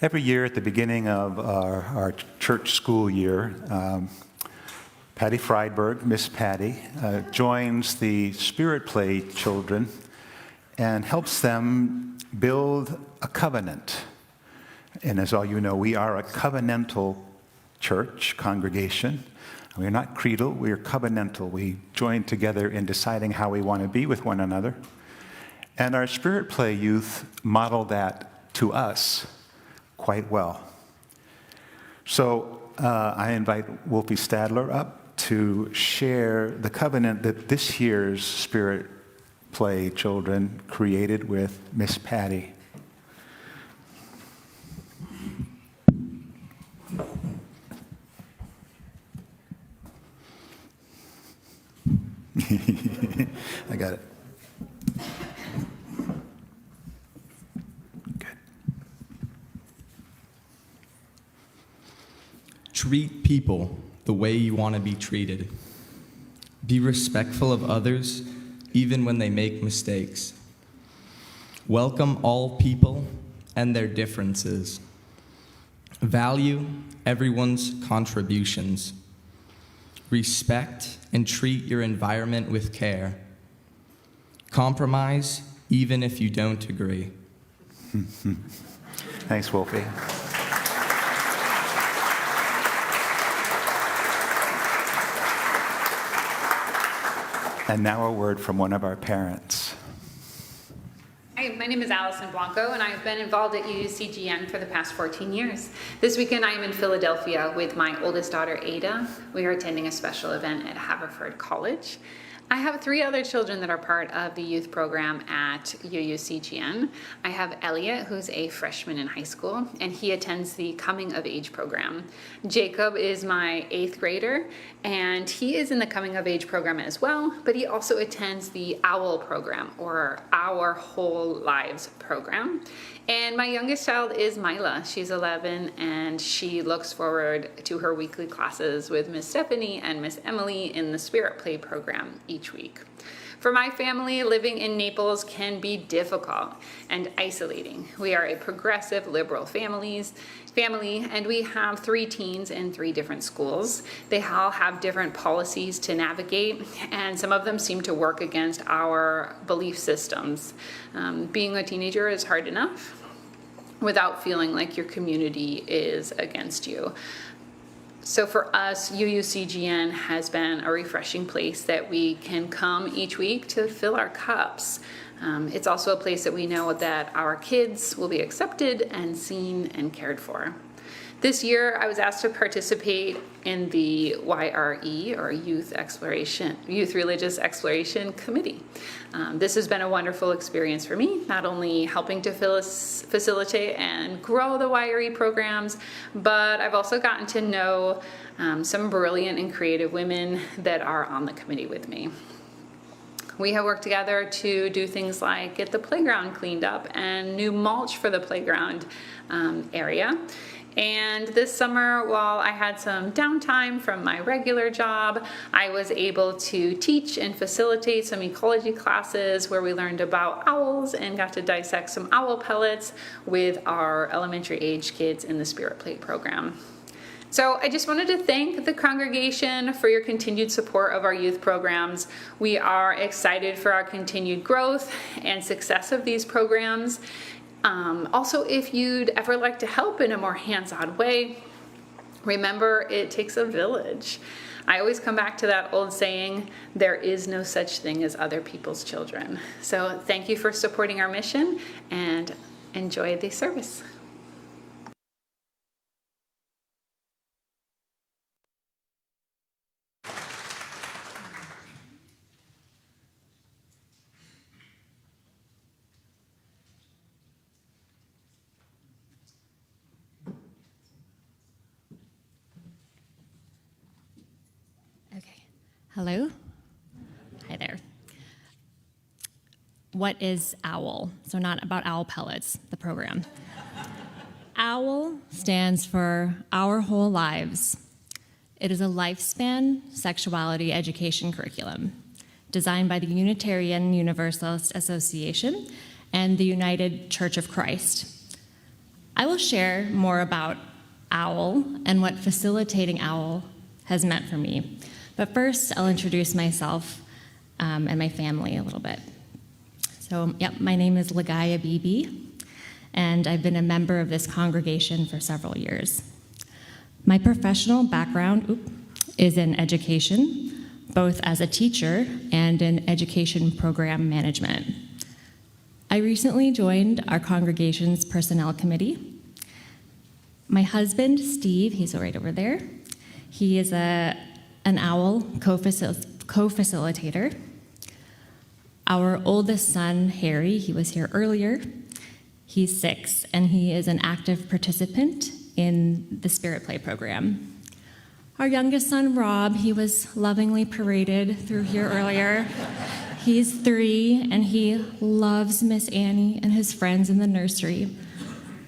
Every year at the beginning of our church school year, Patty Friedberg, Miss Patty, joins the Spirit Play children and helps them build a covenant. And as all you know, we are a covenantal church congregation. We are not creedal, we are covenantal. We join together in deciding how we want to be with one another. And our Spirit Play youth model that to us quite well. So I invite Wolfie Stadler up to share the covenant that this year's Spirit Play children created with Miss Patty. I got it. Good. Treat people the way you want to be treated. Be respectful of others, even when they make mistakes. Welcome all people and their differences. Value everyone's contributions. Respect and treat your environment with care. Compromise even if you don't agree. Thanks, Wolfie. And now a word from one of our parents. Hi, my name is Allison Blanco, and I've been involved at UUCGN for the past 14 years. This weekend, I am in Philadelphia with my oldest daughter, Ada. We are attending a special event at Haverford College. I have 3 other children that are part of the youth program at UUCGN. I have Elliot, who's a freshman in high school, and he attends the Coming of Age program. Jacob is my 8th grader, and he is in the Coming of Age program as well, but he also attends the OWL program, or Our Whole Lives program. And my youngest child is Mila. She's 11, and she looks forward to her weekly classes with Miss Stephanie and Miss Emily in the Spirit Play program each week. For my family, living in Naples can be difficult and isolating. We are a progressive liberal family, and we have 3 teens in 3 different schools. They all have different policies to navigate, and some of them seem to work against our belief systems. Being a teenager is hard enough without feeling like your community is against you. So for us, UUCGN has been a refreshing place that we can come each week to fill our cups. It's also a place that we know that our kids will be accepted and seen and cared for. This year, I was asked to participate in the YRE, or Youth Religious Exploration Committee. This has been a wonderful experience for me, not only helping to facilitate and grow the YRE programs, but I've also gotten to know some brilliant and creative women that are on the committee with me. We have worked together to do things like get the playground cleaned up and new mulch for the playground area. And this summer, while I had some downtime from my regular job, I was able to teach and facilitate some ecology classes where we learned about owls and got to dissect some owl pellets with our elementary age kids in the Spirit Play program. So I just wanted to thank the congregation for your continued support of our youth programs. We are excited for our continued growth and success of these programs. Also, if you'd ever like to help in a more hands-on way, remember it takes a village. I always come back to that old saying, there is no such thing as other people's children. So thank you for supporting our mission and enjoy the service. Hello? Hi there. What is OWL? So not about owl pellets, the program. OWL stands for Our Whole Lives. It is a lifespan sexuality education curriculum designed by the Unitarian Universalist Association and the United Church of Christ. I will share more about OWL and what facilitating OWL has meant for me. But first, I'll introduce myself and my family a little bit. So, yep, my name is Lagaya Bibi, and I've been a member of this congregation for several years. My professional background is in education, both as a teacher and in education program management. I recently joined our congregation's personnel committee. My husband, Steve, he's right over there. He is an OWL co-facilitator. Our oldest son, Harry, he was here earlier. He's 6, and he is an active participant in the Spirit Play program. Our youngest son, Rob, he was lovingly paraded through here earlier. He's 3, and he loves Miss Annie and his friends in the nursery,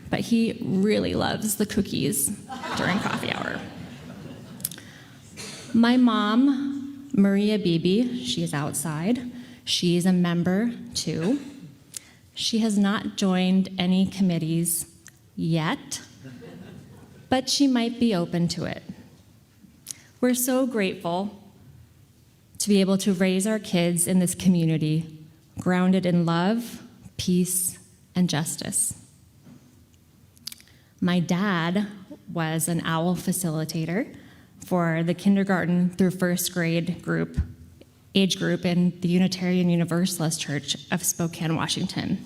but he really loves the cookies during coffee hour. My mom, Maria Bibi, she's outside. She's a member, too. She has not joined any committees yet, but she might be open to it. We're so grateful to be able to raise our kids in this community, grounded in love, peace, and justice. My dad was an OWL facilitator for the kindergarten through first grade age group in the Unitarian Universalist Church of Spokane, Washington.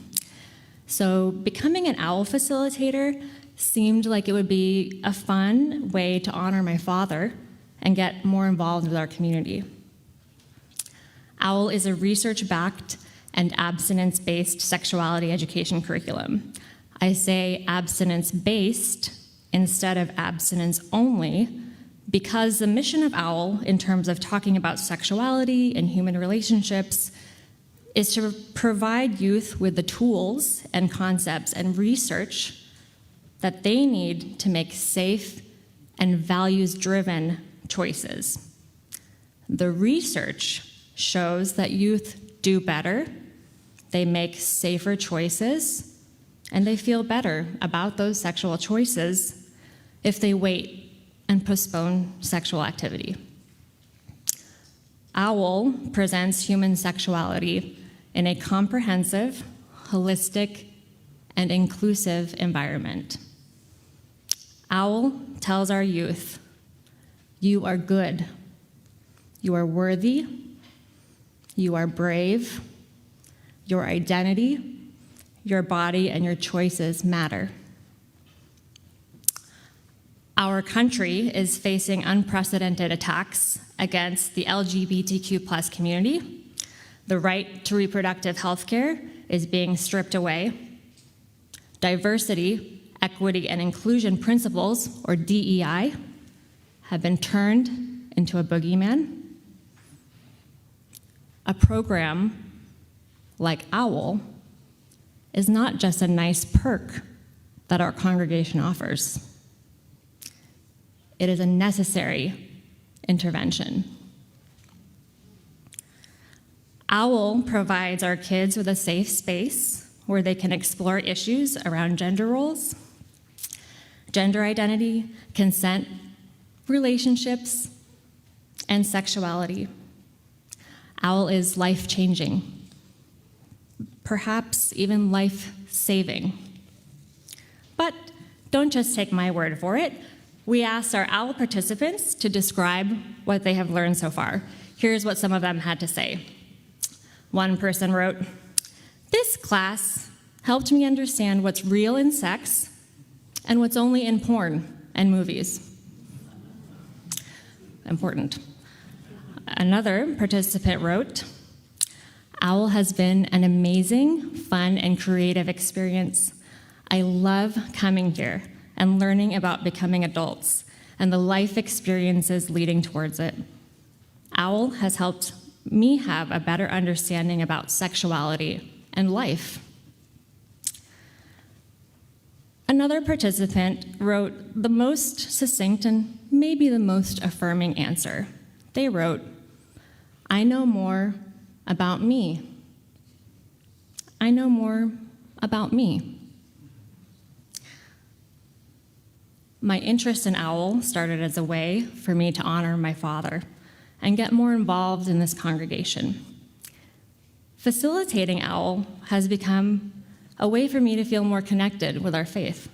So becoming an OWL facilitator seemed like it would be a fun way to honor my father and get more involved with our community. OWL is a research-backed and abstinence-based sexuality education curriculum. I say abstinence-based instead of abstinence-only because the mission of OWL, in terms of talking about sexuality and human relationships, is to provide youth with the tools and concepts and research that they need to make safe and values-driven choices. The research shows that youth do better, they make safer choices, and they feel better about those sexual choices if they wait and postpone sexual activity. OWL presents human sexuality in a comprehensive, holistic, and inclusive environment. OWL tells our youth, you are good, you are worthy, you are brave, your identity, your body, and your choices matter. Our country is facing unprecedented attacks against the LGBTQ+ community. The right to reproductive health care is being stripped away. Diversity, equity, and inclusion principles, or DEI, have been turned into a boogeyman. A program like OWL is not just a nice perk that our congregation offers. It is a necessary intervention. OWL provides our kids with a safe space where they can explore issues around gender roles, gender identity, consent, relationships, and sexuality. OWL is life-changing, perhaps even life-saving. But don't just take my word for it. We asked our OWL participants to describe what they have learned so far. Here's what some of them had to say. One person wrote, "This class helped me understand what's real in sex and what's only in porn and movies." Important. Another participant wrote, "OWL has been an amazing, fun, and creative experience. I love coming here and learning about becoming adults and the life experiences leading towards it. OWL has helped me have a better understanding about sexuality and life." Another participant wrote the most succinct and maybe the most affirming answer. They wrote, "I know more about me. I know more about me." My interest in OWL started as a way for me to honor my father and get more involved in this congregation. Facilitating OWL has become a way for me to feel more connected with our faith.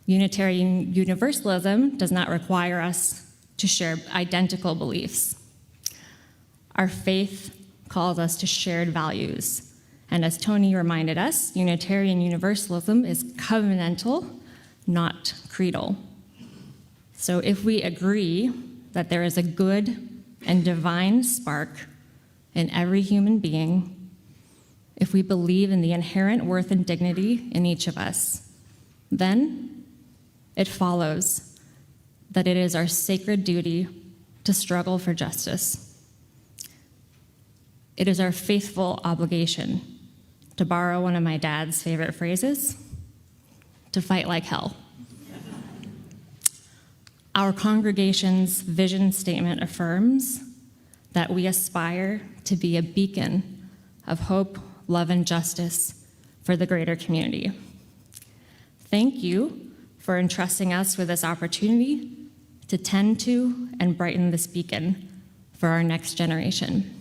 Unitarian Universalism does not require us to share identical beliefs. Our faith calls us to shared values. And as Tony reminded us, Unitarian Universalism is covenantal, not creedal. So if we agree that there is a good and divine spark in every human being, if we believe in the inherent worth and dignity in each of us, then it follows that it is our sacred duty to struggle for justice. It is our faithful obligation, to borrow one of my dad's favorite phrases, to fight like hell. Our congregation's vision statement affirms that we aspire to be a beacon of hope, love, and justice for the greater community. Thank you for entrusting us with this opportunity to tend to and brighten this beacon for our next generation.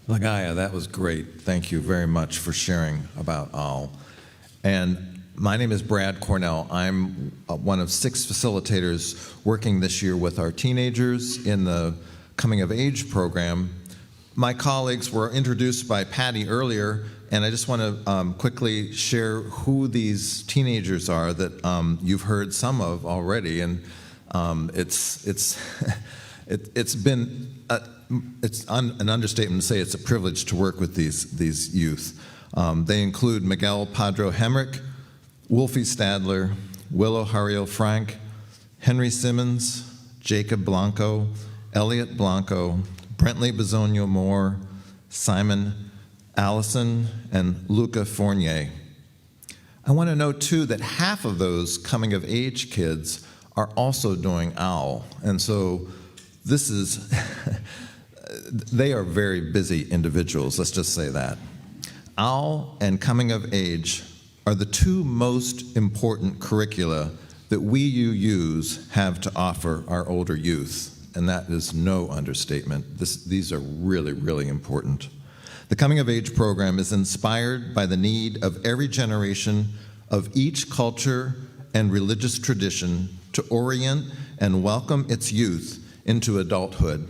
Lagaya, that was great. Thank you very much for sharing about OWL. And my name is Brad Cornell. I'm one of 6 facilitators working this year with our teenagers in the Coming of Age program. My colleagues were introduced by Patty earlier, and I just want to quickly share who these teenagers are that you've heard some of already. And it's been an understatement to say it's a privilege to work with these youth. They include Miguel Padro Hemrick, Wolfie Stadler, Willow Hariel Frank, Henry Simmons, Jacob Blanco, Elliot Blanco, Brentley Bisogno Moore, Simon Allison, and Luca Fournier. I want to note, too, that half of those coming-of-age kids are also doing OWL. And so this is, they are very busy individuals, let's just say that. OWL and Coming of Age are the 2 most important curricula that we UUs have to offer our older youth. And that is no understatement. These are really, really important. The Coming of Age program is inspired by the need of every generation of each culture and religious tradition to orient and welcome its youth into adulthood.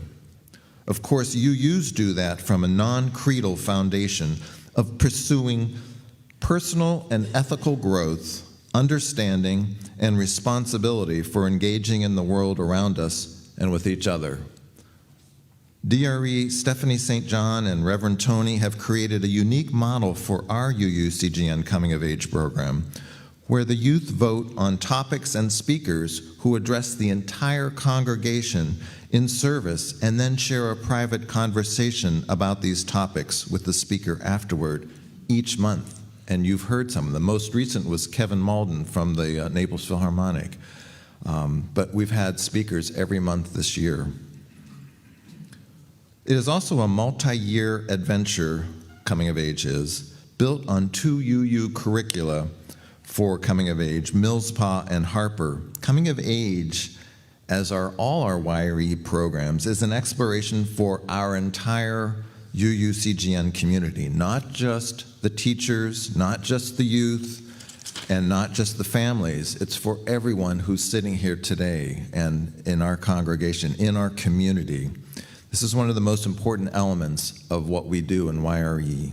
Of course, UUs do that from a non-creedal foundation of pursuing personal and ethical growth, understanding, and responsibility for engaging in the world around us and with each other. DRE Stephanie St. John and Reverend Tony have created a unique model for our UUCGN Coming of Age program, where the youth vote on topics and speakers who address the entire congregation in service and then share a private conversation about these topics with the speaker afterward each month. And you've heard some of them. The most recent was Kevin Malden from the Naples Philharmonic. But we've had speakers every month this year. It is also a multi-year adventure, Coming of Age is, built on 2 UU curricula for Coming of Age, Millspaw and Harper. Coming of Age, as are all our YRE programs, is an exploration for our entire UUCGN community, not just the teachers, not just the youth, and not just the families. It's for everyone who's sitting here today and in our congregation, in our community. This is one of the most important elements of what we do in YRE,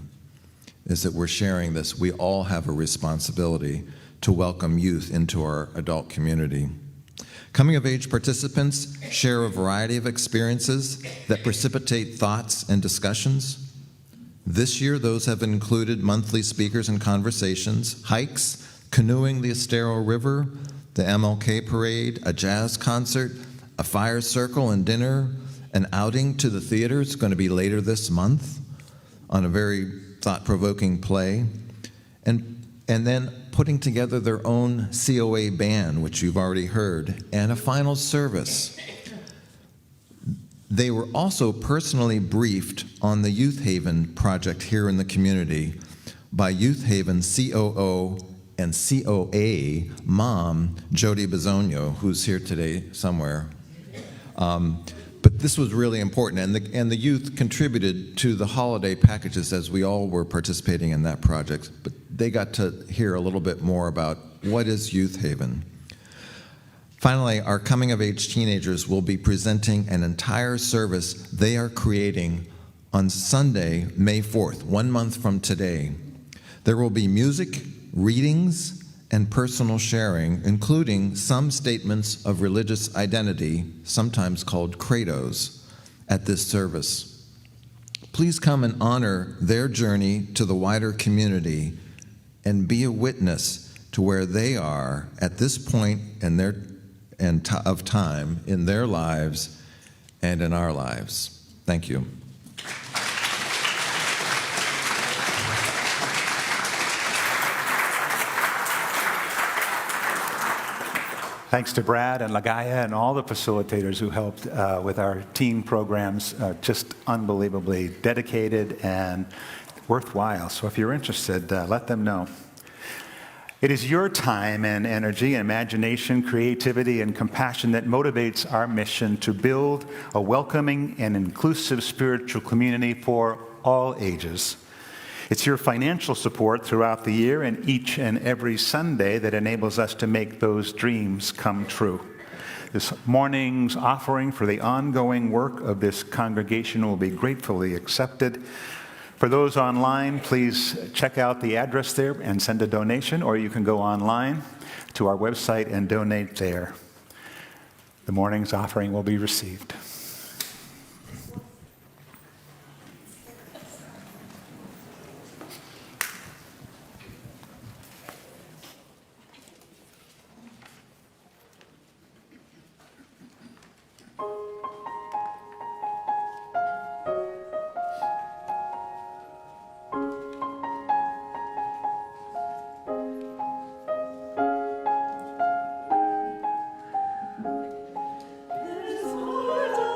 is that we're sharing this. We all have a responsibility to welcome youth into our adult community. Coming of Age participants share a variety of experiences that precipitate thoughts and discussions. This year, those have included monthly speakers and conversations, hikes, canoeing the Estero River, the MLK Parade, a jazz concert, a fire circle and dinner, an outing to the theater. It's going to be later this month on a very thought-provoking play. and then putting together their own COA band, which you've already heard, and a final service. They were also personally briefed on the Youth Haven project here in the community by Youth Haven COO and COA mom, Jody Bisogno, who's here today somewhere. But this was really important, and the youth contributed to the holiday packages as we all were participating in that project. But they got to hear a little bit more about what is Youth Haven. Finally, our coming-of-age teenagers will be presenting an entire service they are creating on Sunday, May 4th, 1 month from today. There will be music, readings, and personal sharing, including some statements of religious identity, sometimes called credos, at this service. Please come and honor their journey to the wider community and be a witness to where they are at this point in of time in their lives and in our lives. Thank you. Thanks to Brad and Lagaya and all the facilitators who helped with our teen programs. Just unbelievably dedicated and worthwhile. So if you're interested, let them know. It is your time and energy and imagination, creativity, and compassion that motivates our mission to build a welcoming and inclusive spiritual community for all ages. It's your financial support throughout the year and each and every Sunday that enables us to make those dreams come true. This morning's offering for the ongoing work of this congregation will be gratefully accepted. For those online, please check out the address there and send a donation, or you can go online to our website and donate there. The morning's offering will be received. There's more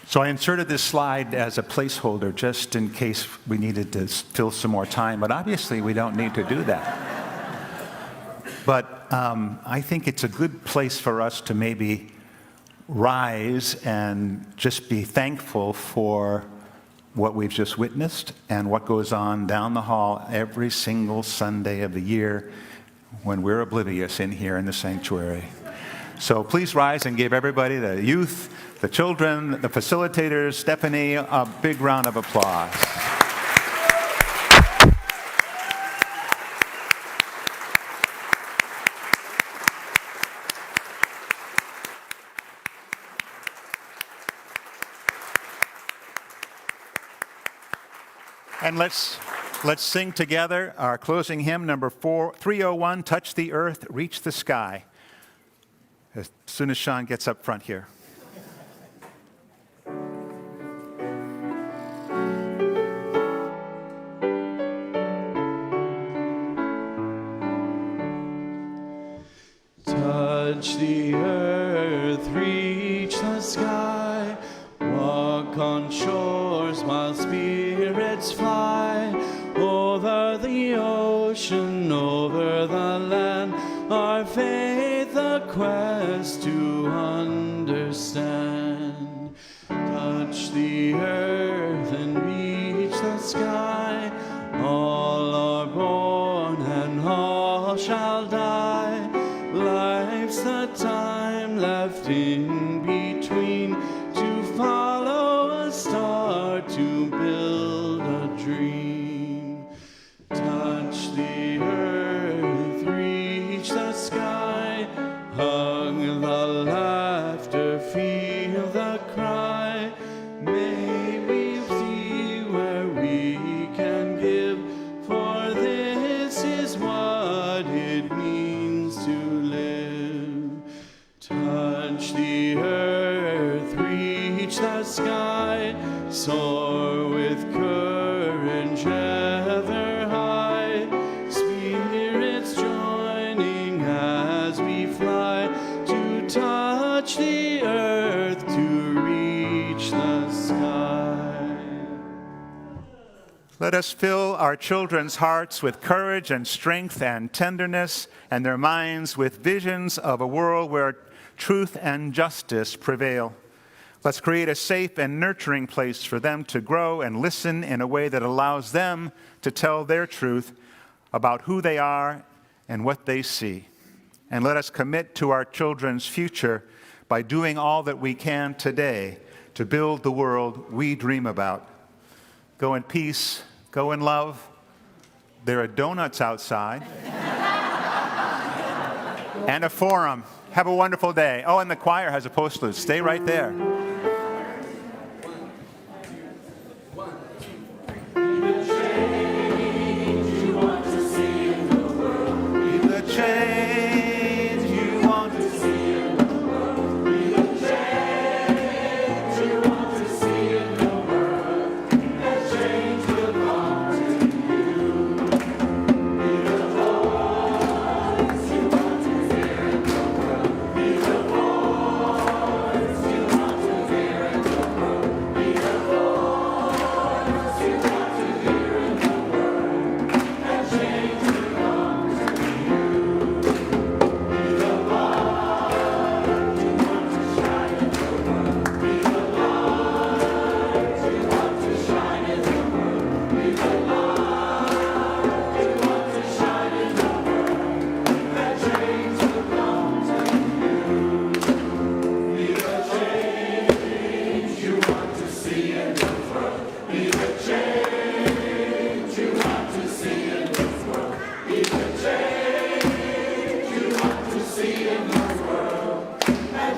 So I inserted this slide as a placeholder just in case we needed to fill some more time, but obviously we don't need to do that. But I think it's a good place for us to maybe rise and just be thankful for what we've just witnessed and what goes on down the hall every single Sunday of the year when we're oblivious in here in the sanctuary. So please rise and give everybody, the youth, the children, the facilitators, Stephanie, a big round of applause. And let's sing together our closing hymn, number 301, Touch the Earth, Reach the Sky, as soon as Sean gets up front here. Touch the earth, reach the sky, walk on shores while spirits fly, over the ocean, over the land, our faith a quest to understand. Touch the earth and reach the sky, all are born and all shall die. Life's the time left in between to follow a star, to build a dream. Touch the earth, reach the sky, hug the laughter, feel the cry. May we see where we can give, for this is what it means to live. Touch the earth, reach the sky, soar with courage ever high. Spirits joining as we fly, to touch the earth, to reach the sky. Let us fill our children's hearts with courage and strength and tenderness, and their minds with visions of a world where truth and justice prevail. Let's create a safe and nurturing place for them to grow and listen in a way that allows them to tell their truth about who they are and what they see. And let us commit to our children's future by doing all that we can today to build the world we dream about. Go in peace, go in love. There are donuts outside. And a forum. Have a wonderful day. Oh, and the choir has a postlude. Stay right there.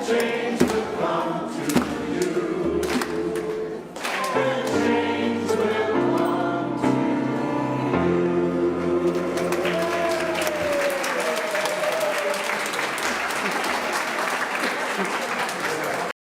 Change will come to you.